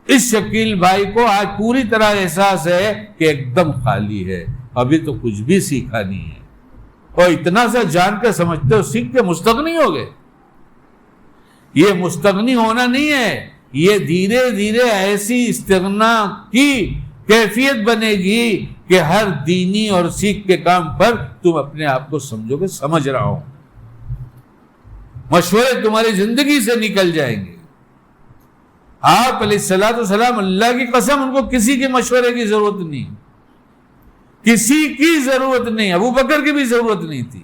اس شکیل بھائی کو آج پوری طرح احساس ہے کہ ایک دم خالی ہے، ابھی تو کچھ بھی سیکھا نہیں ہے. اور اتنا سا جان کے سمجھتے ہو سیکھ کے مستغنی ہو گئے. یہ مستغنی ہونا نہیں ہے، یہ دھیرے دھیرے ایسی استغنا کی کیفیت بنے گی کہ ہر دینی اور سیکھ کے کام پر تم اپنے آپ کو سمجھو کہ سمجھ رہا ہوں. مشورے تمہاری زندگی سے نکل جائیں گے. آپ علیہ الصلوۃ والسلام، اللہ کی قسم، ان کو کسی کے مشورے کی ضرورت نہیں، کسی کی ضرورت نہیں. ابو بکر کی بھی ضرورت نہیں تھی،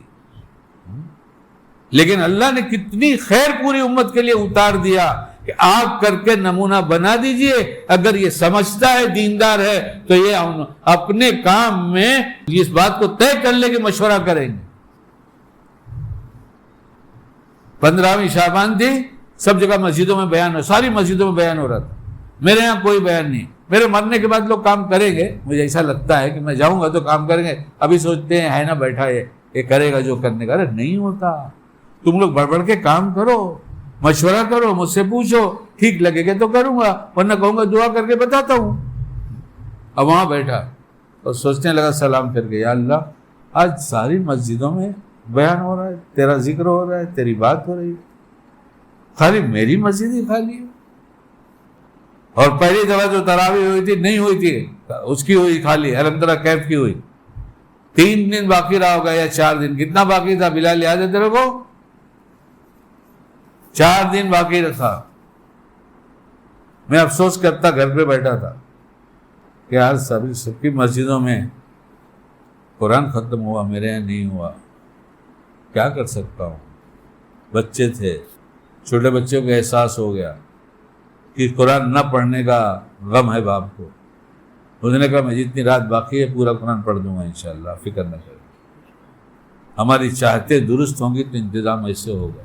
لیکن اللہ نے کتنی خیر پوری امت کے لیے اتار دیا کہ آپ کر کے نمونہ بنا دیجئے. اگر یہ سمجھتا ہے، دیندار ہے، تو یہ اپنے کام میں اس بات کو طے کر لے کہ مشورہ کریں گے. 15ویں شعبان تھی، سب جگہ مسجدوں میں بیان ہو، ساری مسجدوں میں بیان ہو رہا تھا. میرے یہاں کوئی بیان نہیں. میرے مرنے کے بعد لوگ کام کریں گے، مجھے ایسا لگتا ہے کہ میں جاؤں گا تو کام کریں گے. ابھی سوچتے ہیں ہے نا بیٹھا یہ کرے گا جو کرنے کا. ارے نہیں ہوتا. تم لوگ بڑھ بڑھ کے کام کرو، مشورہ کرو، مجھ سے پوچھو، ٹھیک لگے گا تو کروں گا، ورنہ کہوں گا دعا کر کے بتاتا ہوں. اب وہاں بیٹھا اور سوچنے لگا سلام کر کے، یا اللہ آج ساری مسجدوں میں بیان ہو رہا ہے، تیرا ذکر ہو رہا ہے، تیری بات ہو رہی ہے، خالی میری مسجد ہی خالی ہے. اور پہلی دفعہ جو تراویح ہوئی تھی نہیں ہوئی تھی، اس کی ہوئی خالی، الحمدللہ کیف کی ہوئی. 3 دن باقی رہا ہوگا یا 4 دن. کتنا باقی تھا بلال، یاد ہے تیرے کو؟ 4 دن باقی رکھا. میں افسوس کرتا، گھر پہ بیٹھا تھا کہ آج سب کی مسجدوں میں قرآن ختم ہوا، میرے یہاں نہیں ہوا. کیا کر سکتا ہوں؟ بچے تھے، چھوٹے بچوں کو احساس ہو گیا کہ قرآن نہ پڑھنے کا غم ہے باپ کو. اس نے کہا میں جتنی رات باقی ہے پورا قرآن پڑھ دوں گا انشاءاللہ، فکر نہ کریں. ہماری چاہتے درست ہوں گی تو انتظام ایسے ہوگا.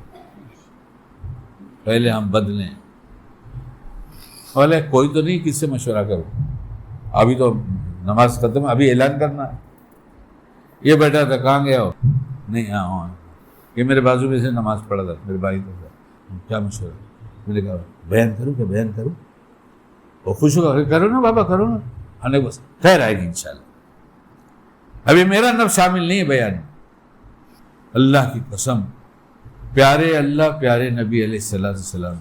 پہلے ہم بدلیں. بولے کوئی تو نہیں، کس سے مشورہ کروں؟ ابھی تو نماز ختم، ابھی اعلان کرنا ہے. یہ بیٹا تھا، کہاں گیا ہو؟ نہیں، ہاں یہ میرے بازو میں سے نماز پڑھا تھا، میرے بھائی کو. کیا مشورہ؟ میں نے کہا بیان کروں کہ بیان کروں؟ وہ خوش ہوگا کہ کرو نا بابا کرو نا. ہم نے بس خیر آئے گی انشاءاللہ. ابھی میرا نفس شامل نہیں ہے بیان. اللہ کی قسم، پیارے اللہ، پیارے نبی علیہ الصلوۃ والسلام،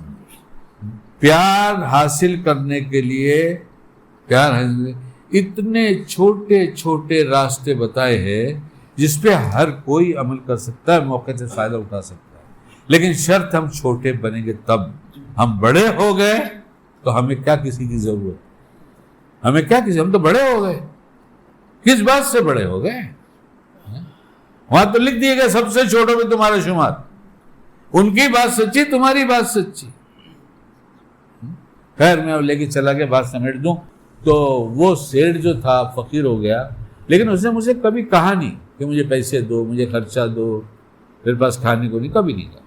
پیار حاصل کرنے کے لیے اتنے چھوٹے چھوٹے راستے بتائے ہیں جس پہ ہر کوئی عمل کر سکتا ہے، موقع سے فائدہ اٹھا سکتا ہے. لیکن شرط ہم چھوٹے بنیں گے تب. ہم بڑے ہو گئے تو ہمیں کیا کسی کی ضرورت, ہمیں کیا کسی, ہم تو بڑے ہو گئے, کس بات سے بڑے ہو گئے؟ وہاں تو لکھ دیے گئے سب سے چھوٹوں میں تمہارا شمار, ان کی بات سچی, تمہاری بات سچی. خیر میں لے کے چلا گیا, بات سمیٹ دوں. تو وہ سیٹ جو تھا فقیر ہو گیا, لیکن اس نے مجھے کبھی کہا نہیں کہ مجھے پیسے دو, مجھے خرچہ دو, میرے پاس کھانے کو نہیں, کبھی نہیں کہا.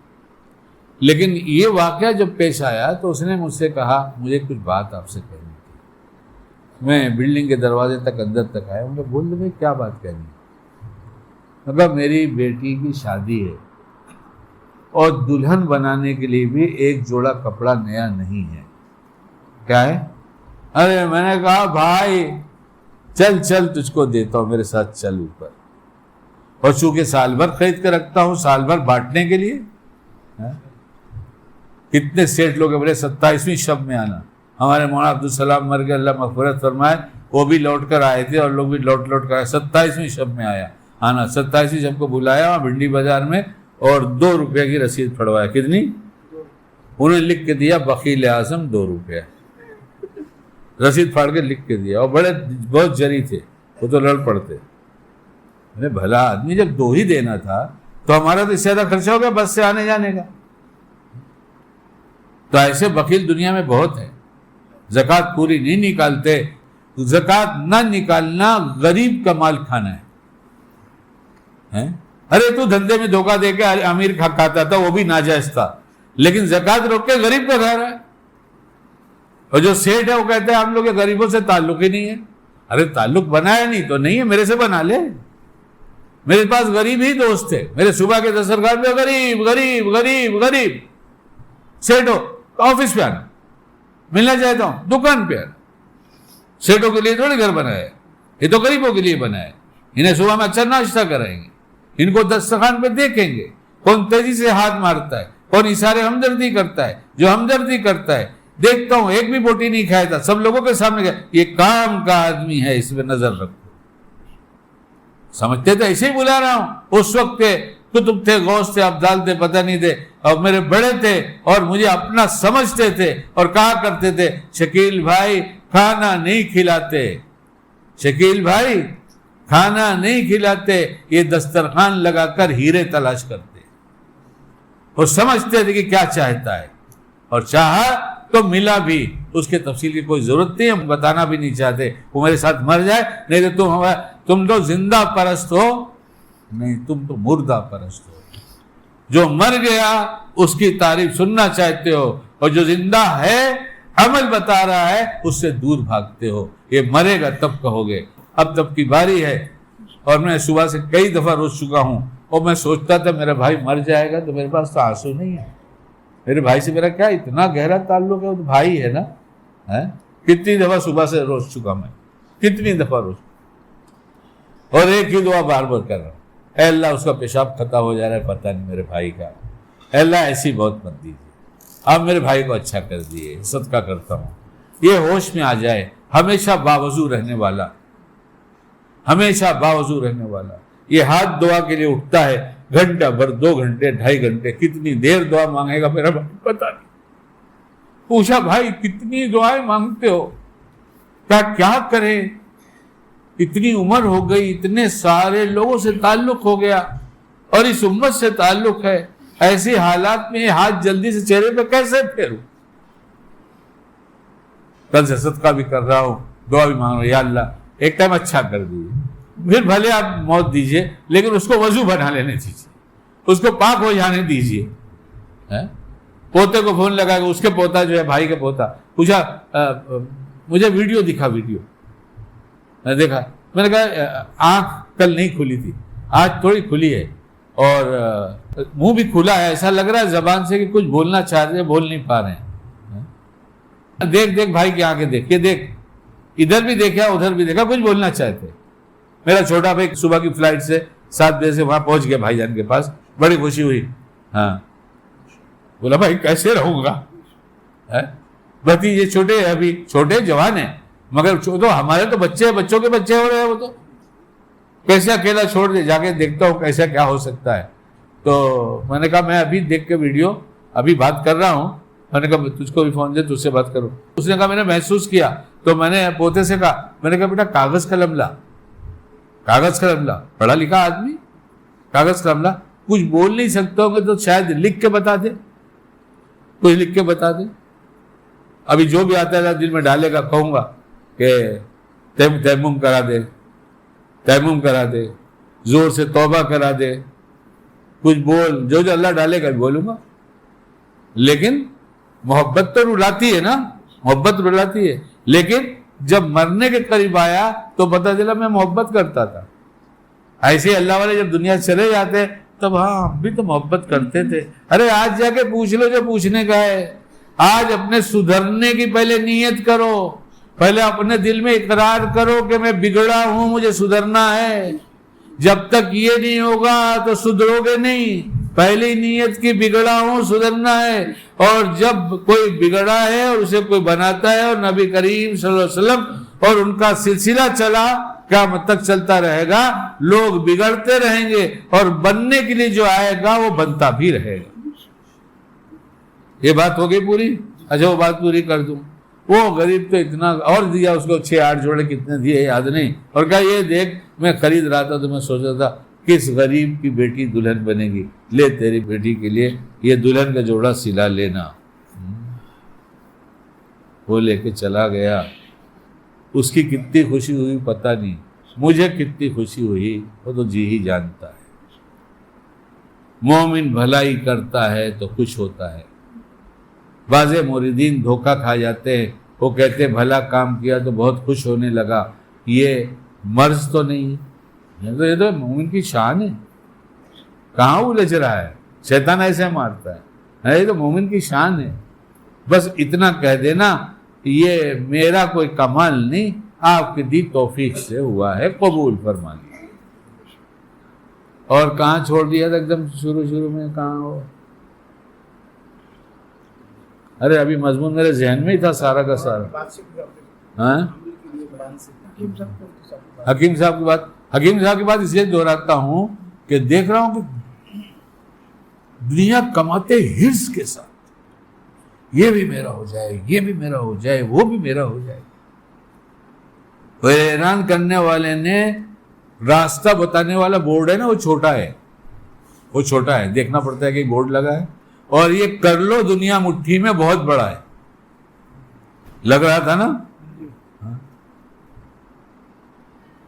لیکن یہ واقعہ جب پیش آیا تو اس نے مجھ سے کہا مجھے کچھ بات آپ سے کہنی تھی. میں بلڈنگ کے دروازے تک اندر تک آیا, مجھے بول دے بھائی کیا بات کہنی ہے. مطلب میری بیٹی کی شادی ہے اور دلہن بنانے کے لیے بھی ایک جوڑا کپڑا نیا نہیں ہے. کیا ہے؟ ارے میں نے کہا بھائی چل چل تجھ کو دیتا ہوں, میرے ساتھ چل اوپر. اور چونکہ سال بھر خرید کے رکھتا ہوں, سال بھر بانٹنے کے لیے. کتنے سیٹ لوگ ہیں بولے 27ویں شب میں آنا. ہمارے مولانا عبدالسلام مر گئے, اللہ مغفرت فرمائے, وہ بھی لوٹ کر آئے تھے اور لوگ بھی لوٹ کر آئے. 27ویں شب میں آنا. 27ویں شب کو بلایا وہاں بھنڈی بازار میں اور 2 روپے کی رسید پھڑوایا. کتنی؟ انہوں نے لکھ کے دیا بخیل اعظم 2 روپے. رسید پھاڑ کے لکھ کے دیا, اور بہت جری تھے وہ تو لڑ پڑتے. بھلا آدمی جب 2 ہی دینا تھا تو ہمارا تو اس سے زیادہ خرچہ ہو گیا بس سے آنے جانے کا. تو ایسے بخیل دنیا میں بہت ہے. زکوٰۃ پوری نہیں نکالتے. زکوٰۃ نہ نکالنا غریب کا مال کھانا ہے. ارے تو دھندے میں دھوکہ دے کے امیر کھاتا تھا, وہ بھی ناجائز تھا, لیکن زکوٰۃ روک کے غریب کو کھا رہا ہے. اور جو سیٹ ہے وہ کہتے ہیں ہم لوگ غریبوں سے تعلق ہی نہیں ہے. ارے تعلق بنایا نہیں تو نہیں ہے, میرے سے بنا لے. میرے پاس غریب ہی دوست تھے, میرے صبح کے دسترخوان پہ غریب غریب غریب غریب. سیٹوں آفس پہ آنا, ملنا چاہتا ہوں دکان پہ آنا. سیٹوں کے لیے تھوڑی گھر بنایا ہے, یہ تو غریبوں کے لیے بنایا ہے. انہیں صبح میں اچھا ناشتہ کرائیں گے, ان کو دسترخوان پہ دیکھیں گے کون تیزی سے ہاتھ مارتا ہے, کون اشارے ہمدردی کرتا ہے. جو ہمدردی کرتا ہے دیکھتا ہوں, ایک بھی بوٹی نہیں کھایا تھا, سب لوگوں کے سامنے گیا, یہ کام کا آدمی ہے, اس پہ نظر رکھو. سمجھتے تھے ایسے ہی بلا رہا ہوں. اس وقت کے کتب تھے, غوث تھے, ابدال تھے, پتہ نہیں تھے, اور میرے بڑے تھے اور مجھے اپنا سمجھتے تھے اور کہا کرتے تھے شکیل بھائی کھانا نہیں کھلاتے, شکیل بھائی کھانا نہیں کھلاتے, یہ دسترخوان لگا کر ہیرے تلاش کرتے. وہ سمجھتے تھے کہ کیا چاہتا ہے, اور چاہا تو ملا بھی. اس کے تفصیل کی کوئی ضرورت نہیں, ہم بتانا بھی نہیں چاہتے. وہ میرے ساتھ مر جائے, نہیں تو تم تو زندہ پرست ہو, نہیں تم تو مردہ پرست ہو. جو مر گیا اس کی تعریف سننا چاہتے ہو, اور جو زندہ ہے عمل بتا رہا ہے اس سے دور بھاگتے ہو. یہ مرے گا تب کہو گے. اب تب کی باری ہے, اور میں صبح سے کئی دفعہ روز چکا ہوں, اور میں سوچتا تھا میرا بھائی مر جائے گا تو میرے پاس تو آنسو نہیں ہے. میرے بھائی سے میرا کیا اتنا گہرا تعلق ہے, وہ تو بھائی ہے نا. کتنی دفعہ صبح سے روز چکا میں, کتنی دفعہ روز, اور ایک ہی دعا بار بار کر رہا ہوں, اے اللہ اس کا پیشاب خطا ہو جا رہا ہے پتہ نہیں میرے بھائی کا, اے اللہ ایسی بہت مت دیجیے, آپ میرے بھائی کو اچھا کر دیے, صدقہ کرتا ہوں. یہ ہوش میں آ جائے, ہمیشہ باوضو رہنے والا, ہمیشہ باوضو رہنے والا. یہ ہاتھ دعا کے لیے اٹھتا ہے, گھنٹہ بھر, 2 گھنٹے, 2.5 گھنٹے, کتنی دیر دعا مانگے گا میرا بھائی پتہ نہیں. پوچھا بھائی کتنی دعائیں مانگتے ہو, کیا کرے, اتنی عمر ہو گئی, اتنے سارے لوگوں سے تعلق ہو گیا, اور اس امت سے تعلق ہے, ایسے حالات میں ہاتھ جلدی سے چہرے پہ کیسے پھیروں. کل سے صدقہ بھی کر رہا ہوں, دعا بھی مانگ رہا ہوں, یا اللہ ایک ٹائم اچھا کر دیجیے, پھر بھلے آپ موت دیجیے لیکن اس کو وضو بنا لینے دیجیے, اس کو پاک ہو جانے دیجیے. پوتے کو فون لگا کے, اس کے پوتا جو ہے بھائی کا پوتا, پوچھا مجھے ویڈیو دکھا, ویڈیو میں دیکھا, میں نے کہا آنکھ کل نہیں کھلی تھی, آج تھوڑی کھلی ہے, اور منہ بھی کھلا ہے, ایسا لگ رہا ہے زبان سے کہ کچھ بولنا چاہتے ہیں, بول نہیں پا رہے ہیں. دیکھ بھائی کی آنکھیں دیکھ کے دیکھ, ادھر بھی دیکھا ادھر بھی دیکھا, کچھ بولنا چاہتے. میرا چھوٹا بھائی صبح کی فلائٹ سے 7 بجے سے وہاں پہنچ گیا بھائی جان کے پاس, بڑی خوشی ہوئی. ہاں بولا بھائی کیسے رہوں گا, بھتیجے چھوٹے ہیں, ابھی چھوٹے جوان ہیں, مگر تو ہمارے تو بچے, بچوں کے بچے ہو رہے ہیں, وہ تو کیسے اکیلا چھوڑ دے, جا کے دیکھتا ہوں کیسا کیا ہو سکتا ہے. تو میں نے کہا میں ابھی دیکھ کے ویڈیو ابھی بات کر رہا ہوں, میں نے کہا تجھ کو بھی فون دے، تجھ سے بات کرو. اس نے کہا میں نے محسوس کیا. تو میں نے پوتے سے کہا، میں نے کہا بیٹا کاغذ قلم لا، کاغذ قلم لا. پڑھا لکھا آدمی، کاغذ قلم لا. کچھ بول نہیں سکتا ہوں تو شاید لکھ کے بتا دے، کچھ لکھ کے بتا دے. ابھی جو بھی آتا ہے دل میں ڈالے گا، کہوں گا کہ تیمم کرا دے، تیمم کرا دے، زور سے توبہ کرا دے، کچھ بول، جو اللہ ڈالے گا بولوں گا. لیکن محبت تو رلاتی ہے نا، محبت رلاتی ہے. لیکن جب مرنے کے قریب آیا تو پتہ چلا میں محبت کرتا تھا. ایسے ہی اللہ والے جب دنیا سے چلے جاتے تب ہاں ہم بھی تو محبت کرتے تھے. ارے آج جا کے پوچھ لو جو پوچھنے کا ہے. آج اپنے سدھرنے کی پہلے نیت کرو، پہلے اپنے دل میں اقرار کرو کہ میں بگڑا ہوں، مجھے سدھرنا ہے. جب تک یہ نہیں ہوگا تو سدھرو گے نہیں. پہلی نیت کی بگڑا ہوں، سدھرنا ہے. اور جب کوئی بگڑا ہے اور اسے کوئی بناتا ہے، اور نبی کریم صلی اللہ علیہ وسلم اور ان کا سلسلہ چلا قیامت تک چلتا رہے گا. لوگ بگڑتے رہیں گے اور بننے کے لیے جو آئے گا وہ بنتا بھی رہے گا. یہ بات ہو گئی پوری. اچھا وہ بات پوری کر دوں. وہ غریب تو اتنا اور دیا اس کو 6-8 جوڑے کتنے دیے یاد نہیں. اور کہا یہ دیکھ میں خرید رہا تھا تو میں سوچ رہا تھا کس غریب کی بیٹی دلہن بنے گی، لے تیری بیٹی کے لیے یہ دلہن کا جوڑا سلا لینا. وہ لے کے چلا گیا. اس کی کتنی خوشی ہوئی پتہ نہیں، مجھے کتنی خوشی ہوئی وہ تو جی ہی جانتا ہے. مومن بھلائی کرتا ہے تو خوش ہوتا ہے. بعض موردین دھوکہ کھا جاتے ہیں، وہ کہتے بھلا کام کیا تو بہت خوش ہونے لگا. یہ مرض تو نہیں ہے، یہ تو مومن کی شان ہے. کہاں الجھ رہا ہے؟ شیطان ایسے مارتا ہے. یہ تو مومن کی شان ہے. بس اتنا کہہ دینا یہ میرا کوئی کمال نہیں، آپ کی دی توفیق سے ہوا ہے، قبول فرما لیا. اور کہاں چھوڑ دیا تھا ایک دم شروع میں؟ کہاں ہو؟ ارے ابھی مضمون میرے ذہن میں ہی تھا سارا کا سارا. ہاں حکیم صاحب کی بات، حکیم صاحب کی بات اس لیے دہراتا ہوں کہ دیکھ رہا ہوں کہ دنیا کماتے حرص کے ساتھ، یہ بھی میرا ہو جائے، یہ بھی میرا ہو جائے، وہ بھی میرا ہو جائے. تو اعلان کرنے والے نے راستہ بتانے والا بورڈ ہے نا، وہ چھوٹا ہے، وہ چھوٹا ہے، دیکھنا پڑتا ہے کہ بورڈ لگا ہے. اور یہ کر لو دنیا مٹھی میں بہت بڑا ہے. لگ رہا تھا نا.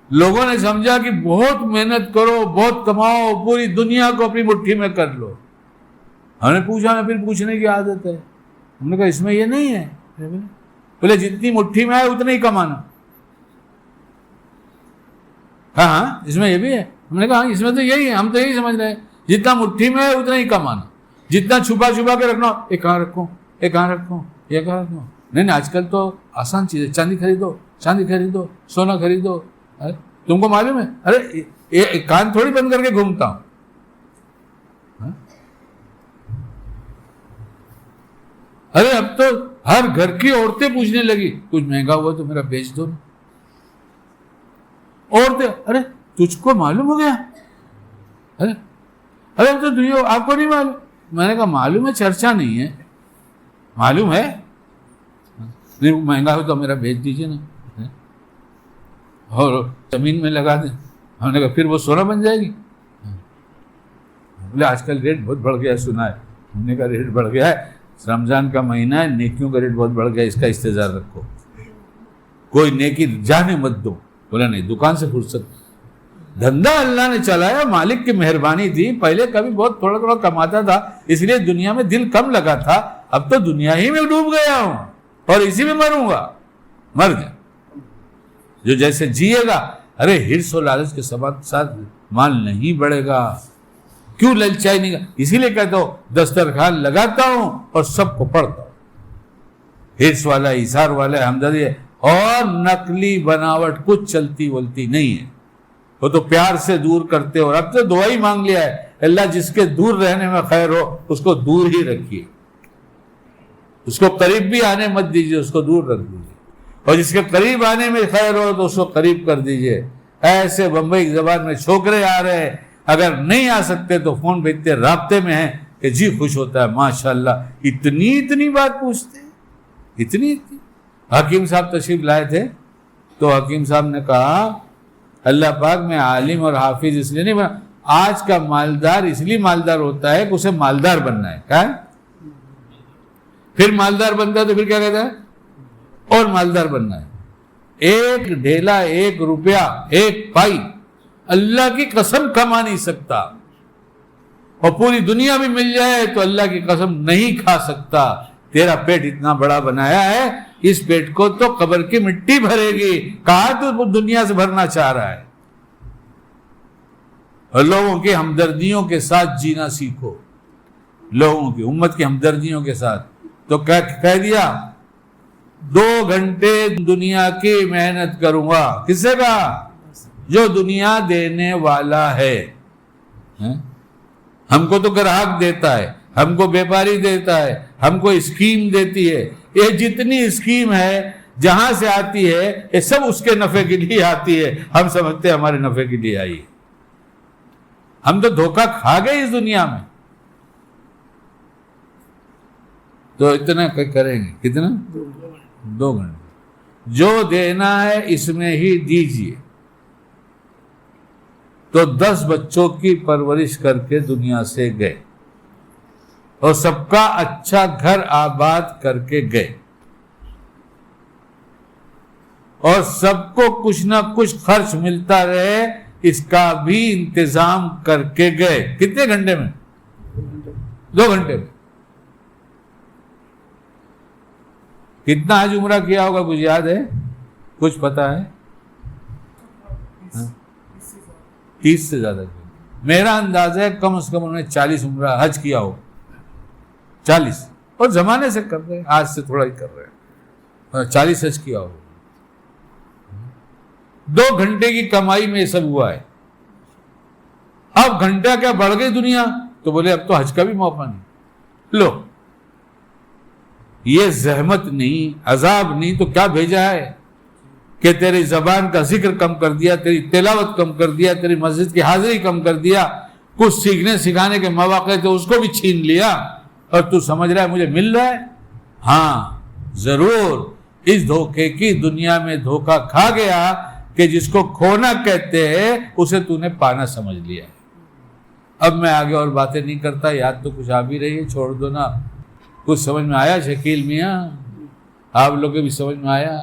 لوگوں نے سمجھا کہ بہت محنت کرو، بہت کماؤ، پوری دنیا کو اپنی مٹھی میں کر لو. ہم نے پوچھا، ہمیں پھر پوچھنے کی عادت ہے. ہم نے کہا اس میں یہ نہیں ہے. بولے جتنی مٹھی میں آئے اتنا ہی کمانا. ہاں اس میں یہ بھی ہے. ہم نے کہا ہاں اس میں تو یہی ہے، ہم تو یہی سمجھ رہے ہیں جتنا مٹھی میں ہے اتنا ہی کمانا. جتنا چھپا کے رکھنا، ایک کہاں رکھوں، ایک کہاں رکھوں، یہ کہاں رکھوں. نہیں آج کل تو آسان چیز ہے، چاندی خریدو، سونا خریدو. تم کو معلوم ہے؟ ارے ایک کان تھوڑی بند کر کے گھومتا ہوں. ارے اب تو ہر گھر کی عورتیں پوچھنے لگی کچھ مہنگا ہوا تو میرا بیچ دو. عورتیں ارے تجھ کو معلوم ہو گیا؟ ارے تو دنیا آپ کو نہیں معلوم؟ میں نے کہا معلوم ہے، چرچا نہیں ہے. معلوم ہے نہیں، مہنگا ہو تو میرا بیچ دیجیے نا اور زمین میں لگا دیں. ہم نے کہا پھر وہ سونا بن جائے گی. بولے آج کل ریٹ بہت بڑھ گیا ہے، سنا ہے. ہم نے کہا ریٹ بڑھ گیا ہے، رمضان کا مہینہ ہے، نیکیوں کا ریٹ بہت بڑھ گیا ہے، اس کا استظار رکھو، کوئی نیکی جانے مت دو. بولا نہیں، دکان سے فرصت. دھندا اللہ نے چلایا، مالک کی مہربانی تھی. پہلے کبھی بہت تھوڑا کماتا تھا، اس لیے دنیا میں دل کم لگا تھا. اب تو دنیا ہی میں ڈوب گیا ہوں اور اسی میں مروں گا. مر جا جو جیسے جیے گا. ارے حرص و لالچ کے ساتھ مال نہیں بڑھے گا. کیوں للچائی نہیں گا؟ اسی لیے کہتا ہوں دسترخوان لگاتا ہوں اور سب کو پڑھتا ہوں. حرص والا، ایثار والا، ہمدردی ہے. اور نقلی بناوٹ کچھ چلتی ولتی نہیں ہے. وہ تو پیار سے دور کرتے ہو. اب تو دعا ہی مانگ لیا ہے، اللہ جس کے دور رہنے میں خیر ہو اس کو دور ہی رکھیے، اس کو قریب بھی آنے مت دیجیے، اس کو دور رکھ دیجیے. اور جس کے قریب آنے میں خیر ہو تو اس کو قریب کر دیجیے. ایسے بمبئی کی زبان میں چھوکرے آ رہے ہیں، اگر نہیں آ سکتے تو فون بھیجتے، رابطے میں ہیں کہ جی خوش ہوتا ہے، ماشاءاللہ اتنی بات پوچھتے ہیں، اتنی۔ حکیم صاحب تشریف لائے تھے تو حکیم صاحب نے کہا اللہ پاک میں عالم اور حافظ اس لیے نہیں بنا، آج کا مالدار اس لیے مالدار ہوتا ہے کہ اسے مالدار بننا ہے، کہا پھر مالدار بنتا ہے تو پھر کیا کہتا ہے اور مالدار بننا ہے۔ ایک ڈھیلا، ایک روپیہ، ایک پائی اللہ کی قسم کما نہیں سکتا، اور پوری دنیا بھی مل جائے تو اللہ کی قسم نہیں کھا سکتا۔ تیرا پیٹ اتنا بڑا بنایا ہے، اس پیٹ کو تو قبر کی مٹی بھرے گی، کہا تو دنیا سے بھرنا چاہ رہا ہے۔ اور لوگوں کی ہمدردیوں کے ساتھ جینا سیکھو، لوگوں کی امت کی ہمدردیوں کے ساتھ۔ تو کہہ دیا 2 گھنٹے دنیا کی محنت کروں گا، کس سے کہا؟ جو دنیا دینے والا ہے۔ ہم کو تو گراہک دیتا ہے، ہم کو بیپاری دیتا ہے، ہم کو اسکیم دیتی ہے، یہ جتنی اسکیم ہے جہاں سے آتی ہے یہ سب اس کے نفع کے لیے آتی ہے، ہم سمجھتے ہیں ہمارے نفع کے لیے آئی ہے۔ ہم تو دھوکہ کھا گئے اس دنیا میں۔ تو اتنا کریں گے، کتنا؟ 2 گھنٹے جو دینا ہے اس میں ہی دیجئے۔ تو 10 بچوں کی پرورش کر کے دنیا سے گئے اور سب کا اچھا گھر آباد کر کے گئے، اور سب کو کچھ نہ کچھ خرچ ملتا رہے اس کا بھی انتظام کر کے گئے۔ کتنے گھنٹے میں؟ 2 گھنٹے میں۔ کتنا حج عمرہ کیا ہوگا کچھ یاد ہے؟ کچھ پتا ہے؟ 30 سے زیادہ کیا۔ میرا اندازہ ہے کم از کم انہوں نے 40 عمرہ حج کیا ہو، 40، اور زمانے سے کر رہے ہیں، آج سے تھوڑا ہی کر رہے ہیں، 40 حج کیا ہو۔ 2 گھنٹے کی کمائی میں یہ سب ہوا ہے۔ اب گھنٹہ کیا بڑھ گئی دنیا، تو بولے اب تو حج کا بھی موقع نہیں۔ لو، یہ زحمت نہیں، عذاب نہیں تو کیا بھیجا ہے کہ تیری زبان کا ذکر کم کر دیا، تیری تلاوت کم کر دیا، تیری مسجد کی حاضری کم کر دیا، کچھ سیکھنے سکھانے کے مواقع تھے اس کو بھی چھین لیا، اور تو سمجھ رہا ہے مجھے مل رہا ہے۔ ہاں ضرور اس دھوکے کی دنیا میں دھوکہ کھا گیا کہ جس کو کھونا کہتے ہیں اسے تو نے پانا سمجھ لیا ہے۔ اب میں آگے اور باتیں نہیں کرتا، یاد تو کچھ آ بھی رہی ہے، چھوڑ دو نا۔ کچھ سمجھ میں آیا شکیل میاں؟ آپ لوگوں کے بھی سمجھ میں آیا؟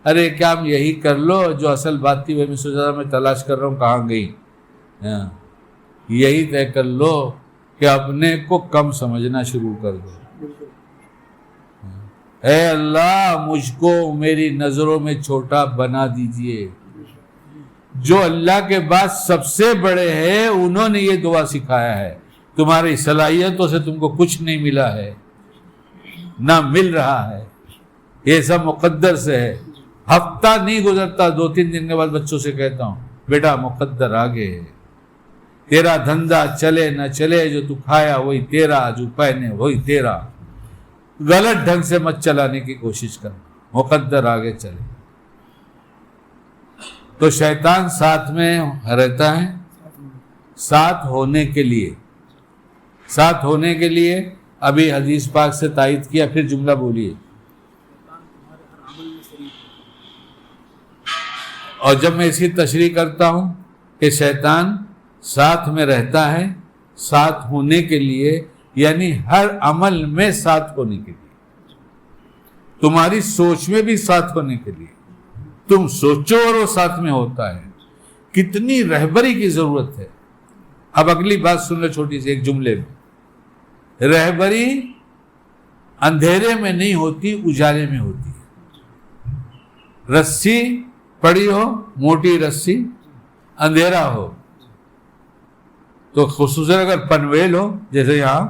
ارے کیا ہم یہی کر لو جو اصل بات تھی، وہ میں سوچا میں تلاش کر رہا ہوں کہاں گئی۔ یہی طے کر لو کہ اپنے کو کم سمجھنا شروع کر دو۔ اے اللہ مجھ کو میری نظروں میں چھوٹا بنا دیجئے۔ جو اللہ کے بعد سب سے بڑے ہیں انہوں نے یہ دعا سکھایا ہے، تمہاری صلاحیتوں سے تم کو کچھ نہیں ملا ہے، نہ مل رہا ہے، یہ سب مقدر سے ہے۔ ہفتہ نہیں گزرتا 2-3 دن کے بعد بچوں سے کہتا ہوں بیٹا مقدر آگے ہے، تیرا دھندا چلے نہ چلے، جو تو کھایا وہی تیرا، جو پہنے وہی تیرا، غلط ڈھنگ سے مت چلانے کی کوشش کر، مقدر آگے چلے۔ تو شیطان ساتھ میں رہتا ہے، ساتھ ہونے کے لیے، ساتھ ہونے کے لیے ابھی حدیث پاک سے تائید کیا، پھر جملہ بولیے۔ اور جب میں اس کی تشریح کرتا ہوں کہ شیطان ساتھ میں رہتا ہے ساتھ ہونے کے لیے، یعنی ہر عمل میں ساتھ ہونے کے لیے، تمہاری سوچ میں بھی ساتھ ہونے کے لیے، تم سوچو اور وہ ساتھ میں ہوتا ہے۔ کتنی رہبری کی ضرورت ہے۔ اب اگلی بات سن لو چھوٹی سی ایک جملے میں، رہبری اندھیرے میں نہیں ہوتی، اجالے میں ہوتی ہے۔ رسی پڑی ہو، موٹی رسی، اندھیرا ہو، تو خصوصاً اگر پنویل ہو جیسے یہاں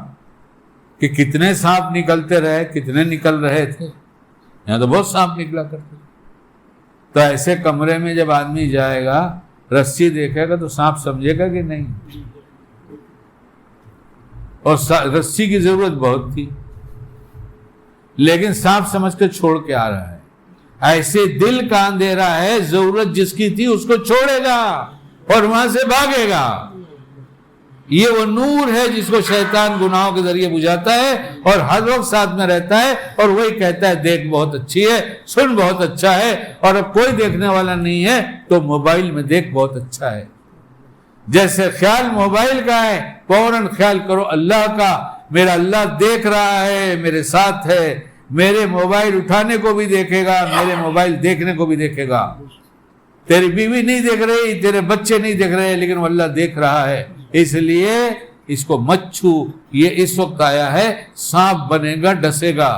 کہ کتنے سانپ نکلتے رہے، کتنے نکل رہے تھے، یہاں تو بہت سانپ نکلا کرتے، تو ایسے کمرے میں جب آدمی جائے گا رسی دیکھے گا تو سانپ سمجھے گا کہ نہیں، اور رسی کی ضرورت بہت تھی لیکن سانپ سمجھ کے چھوڑ کے آ رہا ہے۔ ایسے دل کا اندھیرا ہے، ضرورت جس کی تھی اس کو چھوڑے گا اور وہاں سے بھاگے گا، یہ وہ نور ہے جس کو شیطان گناہوں کے ذریعے بجھاتا ہے اور ہر وقت ساتھ میں رہتا ہے اور وہی کہتا ہے دیکھ بہت اچھی ہے، سن بہت اچھا ہے، اور اب کوئی دیکھنے والا نہیں ہے تو موبائل میں دیکھ بہت اچھا ہے۔ جیسے خیال موبائل کا ہے، فوراً خیال کرو اللہ کا، میرا اللہ دیکھ رہا ہے، میرے ساتھ ہے، میرے موبائل اٹھانے کو بھی دیکھے گا، میرے موبائل دیکھنے کو بھی دیکھے گا۔ تیری بیوی نہیں دیکھ رہی، تیرے بچے نہیں دیکھ رہے، لیکن وہ اللہ دیکھ رہا ہے، اس لیے اس کو مت چھو۔ یہ اس وقت آیا ہے، سانپ بنے گا ڈسے گا۔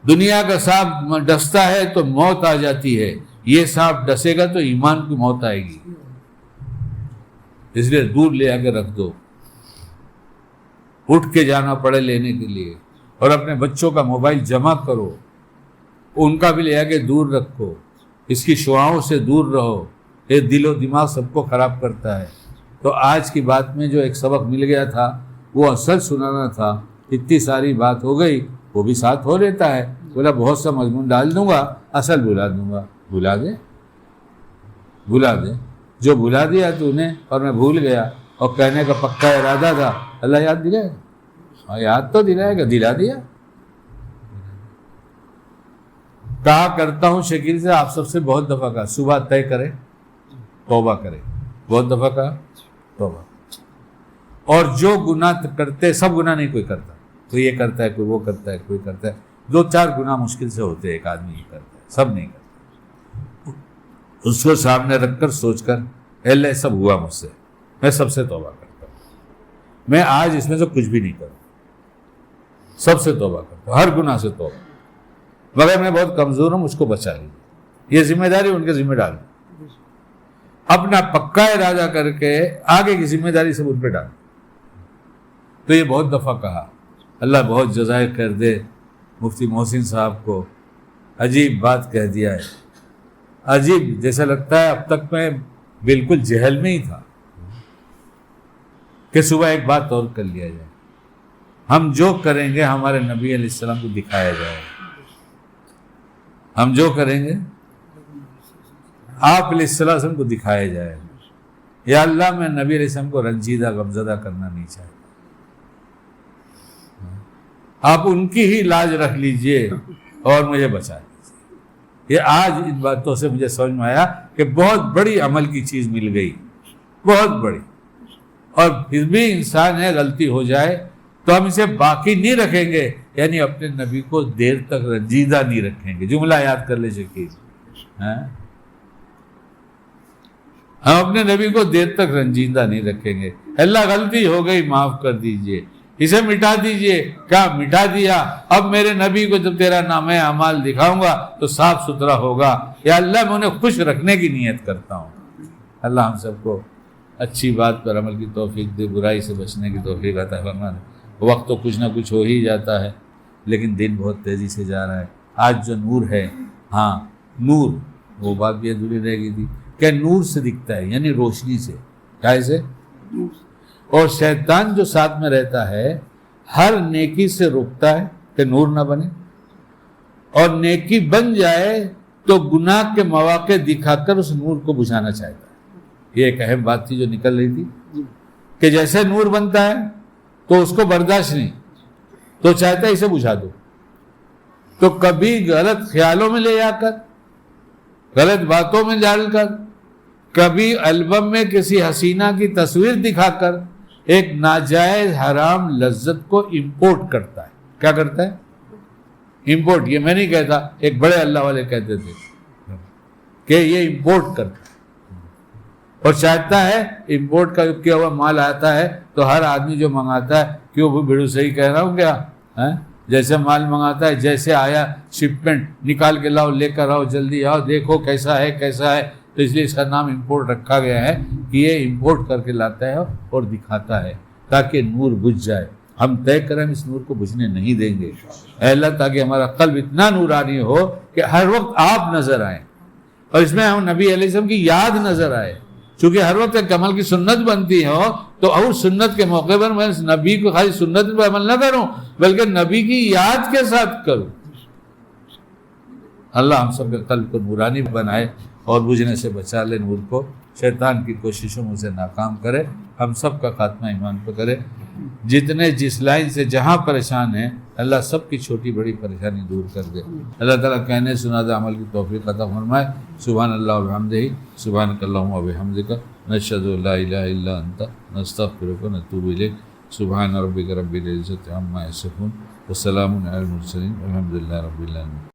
دنیا کا سانپ ڈستا ہے تو موت آ جاتی ہے، یہ سانپ ڈسے گا تو ایمان کی موت آئے گی، اس لیے دور لے آ کے رکھ دو۔ اٹھ کے جانا پڑے لینے کے لیے، اور اپنے بچوں کا موبائل جمع کرو، ان کا بھی لے آ کے دور رکھو، اس کی شعاؤں سے دور رہو، یہ دل و دماغ سب کو خراب کرتا ہے۔ تو آج کی بات میں جو ایک سبق مل گیا تھا وہ اصل سنانا تھا، اتنی ساری بات ہو گئی، وہ بھی ساتھ ہو لیتا ہے، بولا بہت سا مضمون ڈال دوں گا، اصل بھلا دوں گا۔ بھلا دے جو بھلا دیا تو نے اور میں بھول گیا، اور کہنے کا پکا ارادہ تھا، اللہ یاد دلائے، یاد تو دلائے گا، دلا دیا۔ کہا کرتا ہوں شکیل سے، آپ سب سے بہت دفعہ کہا صبح طے کرے توبہ کرے، بہت دفعہ کہا توبہ، اور جو گناہ کرتے، سب گناہ نہیں کوئی کرتا، کوئی یہ کرتا ہے، کوئی وہ کرتا ہے، کوئی کرتا ہے، 2-4 گناہ مشکل سے ہوتے ہیں، ایک آدمی یہ کرتا ہے، سب نہیں کرتا۔ اس کو سامنے رکھ کر سوچ کر، اے اللہ سب ہوا مجھ سے، میں سب سے توبہ کرتا ہوں، میں آج اس میں سے کچھ بھی نہیں کروں، سب سے توبہ کرتا ہوں، ہر گناہ سے توبہ، مگر میں بہت کمزور ہوں، مجھ کو بچا لیجیے۔ یہ ذمہ داری ان کے ذمہ ڈال، اپنا پکا ارادہ کر کے آگے کی ذمہ داری سب ان پہ ڈال۔ تو یہ بہت دفعہ کہا، اللہ بہت جزائے خیر دے مفتی محسن صاحب کو، عجیب بات کہہ دیا ہے، عجیب، جیسا لگتا ہے اب تک میں بالکل جہل میں ہی تھا، کہ صبح ایک بات اور کر لیا جائے، ہم جو کریں گے ہمارے نبی علیہ السلام کو دکھایا جائے، ہم جو کریں گے آپ علیہ السلام کو دکھایا جائے۔ یا اللہ میں نبی علیہ السلام کو رنجیدہ غمزدہ کرنا نہیں چاہتا، آپ ان کی ہی لاج رکھ لیجئے اور مجھے بچا لیجیے۔ یہ آج ان باتوں سے مجھے سمجھ میں آیا کہ بہت بڑی عمل کی چیز مل گئی، بہت بڑی، اور پھر بھی انسان ہے غلطی ہو جائے تو ہم اسے باقی نہیں رکھیں گے، یعنی اپنے نبی کو دیر تک رنجیدہ نہیں رکھیں گے۔ جملہ یاد کر لے شکیل، ہم اپنے نبی کو دیر تک رنجیدہ نہیں رکھیں گے۔ اللہ غلطی ہو گئی، معاف کر دیجئے، اسے مٹا دیجئے۔ کیا مٹا دیا؟ اب میرے نبی کو جب تیرا نام اعمال دکھاؤں گا تو صاف ستھرا ہوگا۔ یا اللہ میں انہیں خوش رکھنے کی نیت کرتا ہوں۔ اللہ ہم سب کو اچھی بات پر عمل کی توفیق دے، برائی سے بچنے کی توفیق عطا فرمائے۔ وقت تو کچھ نہ کچھ ہو ہی جاتا ہے، لیکن دن بہت تیزی سے جا رہا ہے۔ آج جو نور ہے، ہاں نور، وہ بات بھی ادھوری رہ گئی تھی کہ نور سے دکھتا ہے، یعنی روشنی سے، کیسے؟ اور شیطان جو ساتھ میں رہتا ہے ہر نیکی سے روکتا ہے کہ نور نہ بنے، اور نیکی بن جائے تو گناہ کے مواقع دکھا کر اس نور کو بجھانا چاہتا ہے۔ یہ ایک اہم بات تھی جو نکل رہی تھی کہ جیسے نور بنتا ہے تو اس کو برداشت نہیں، تو چاہتا ہے اسے بجھا دو، تو کبھی غلط خیالوں میں لے جا کر، غلط باتوں میں ڈال کر، کبھی البم میں کسی حسینہ کی تصویر دکھا کر ایک ناجائز حرام لذت کو امپورٹ کرتا ہے۔ کیا کرتا ہے؟ امپورٹ۔ یہ میں نہیں کہتا، ایک بڑے اللہ والے کہتے تھے کہ یہ امپورٹ کرتا ہے، اور چاہتا ہے امپورٹ کا کیا ہوا مال آتا ہے تو ہر آدمی جو منگاتا ہے، کیوں وہ بڑو صحیح کہہ رہا ہوں کیا؟ جیسے مال منگاتا ہے، جیسے آیا شپمنٹ نکال کے لاؤ، لے کر آؤ، جلدی آؤ، دیکھو کیسا ہے کیسا ہے، تو اس لیے اس کا نام امپورٹ رکھا گیا ہے کہ یہ امپورٹ کر کے لاتا ہے اور دکھاتا ہے تاکہ نور بجھ جائے۔ ہم طے کریں اس نور کو بجھنے نہیں دیں گے، اے اللہ، تاکہ ہمارا قلب اتنا نورانی ہو کہ ہر وقت آپ نظر آئیں، اور اس میں ہم نبی علیہ السلام کی یاد نظر آئے، چونکہ ہر وقت ایک عمل کی سنت بنتی ہو تو اور سنت کے موقع پر میں نبی کو خالی سنت پر عمل نہ کروں بلکہ نبی کی یاد کے ساتھ کروں۔ اللہ ہم سب کے قلب کو نورانی بنائے اور بجھنے سے بچا لے نور کو، شیطان کی کوششوں میں سے ناکام کرے، ہم سب کا خاتمہ ایمان پہ کرے۔ جتنے جس لائن سے جہاں پریشان ہیں اللہ سب کی چھوٹی بڑی پریشانی دور کر دے۔ اللہ تعالیٰ کہنے سنادہ عمل کی توفیق عطا فرمائے۔ سبحان اللہ و بحمدہ، سبحانک اللہم و بحمدک، نشہد ان لا الہ الا انت، نستغفرک و نتوب الیک۔ سبحان ربک رب العزۃ عما یصفون، وسلام علی المرسلین، والحمد للہ رب العالمین۔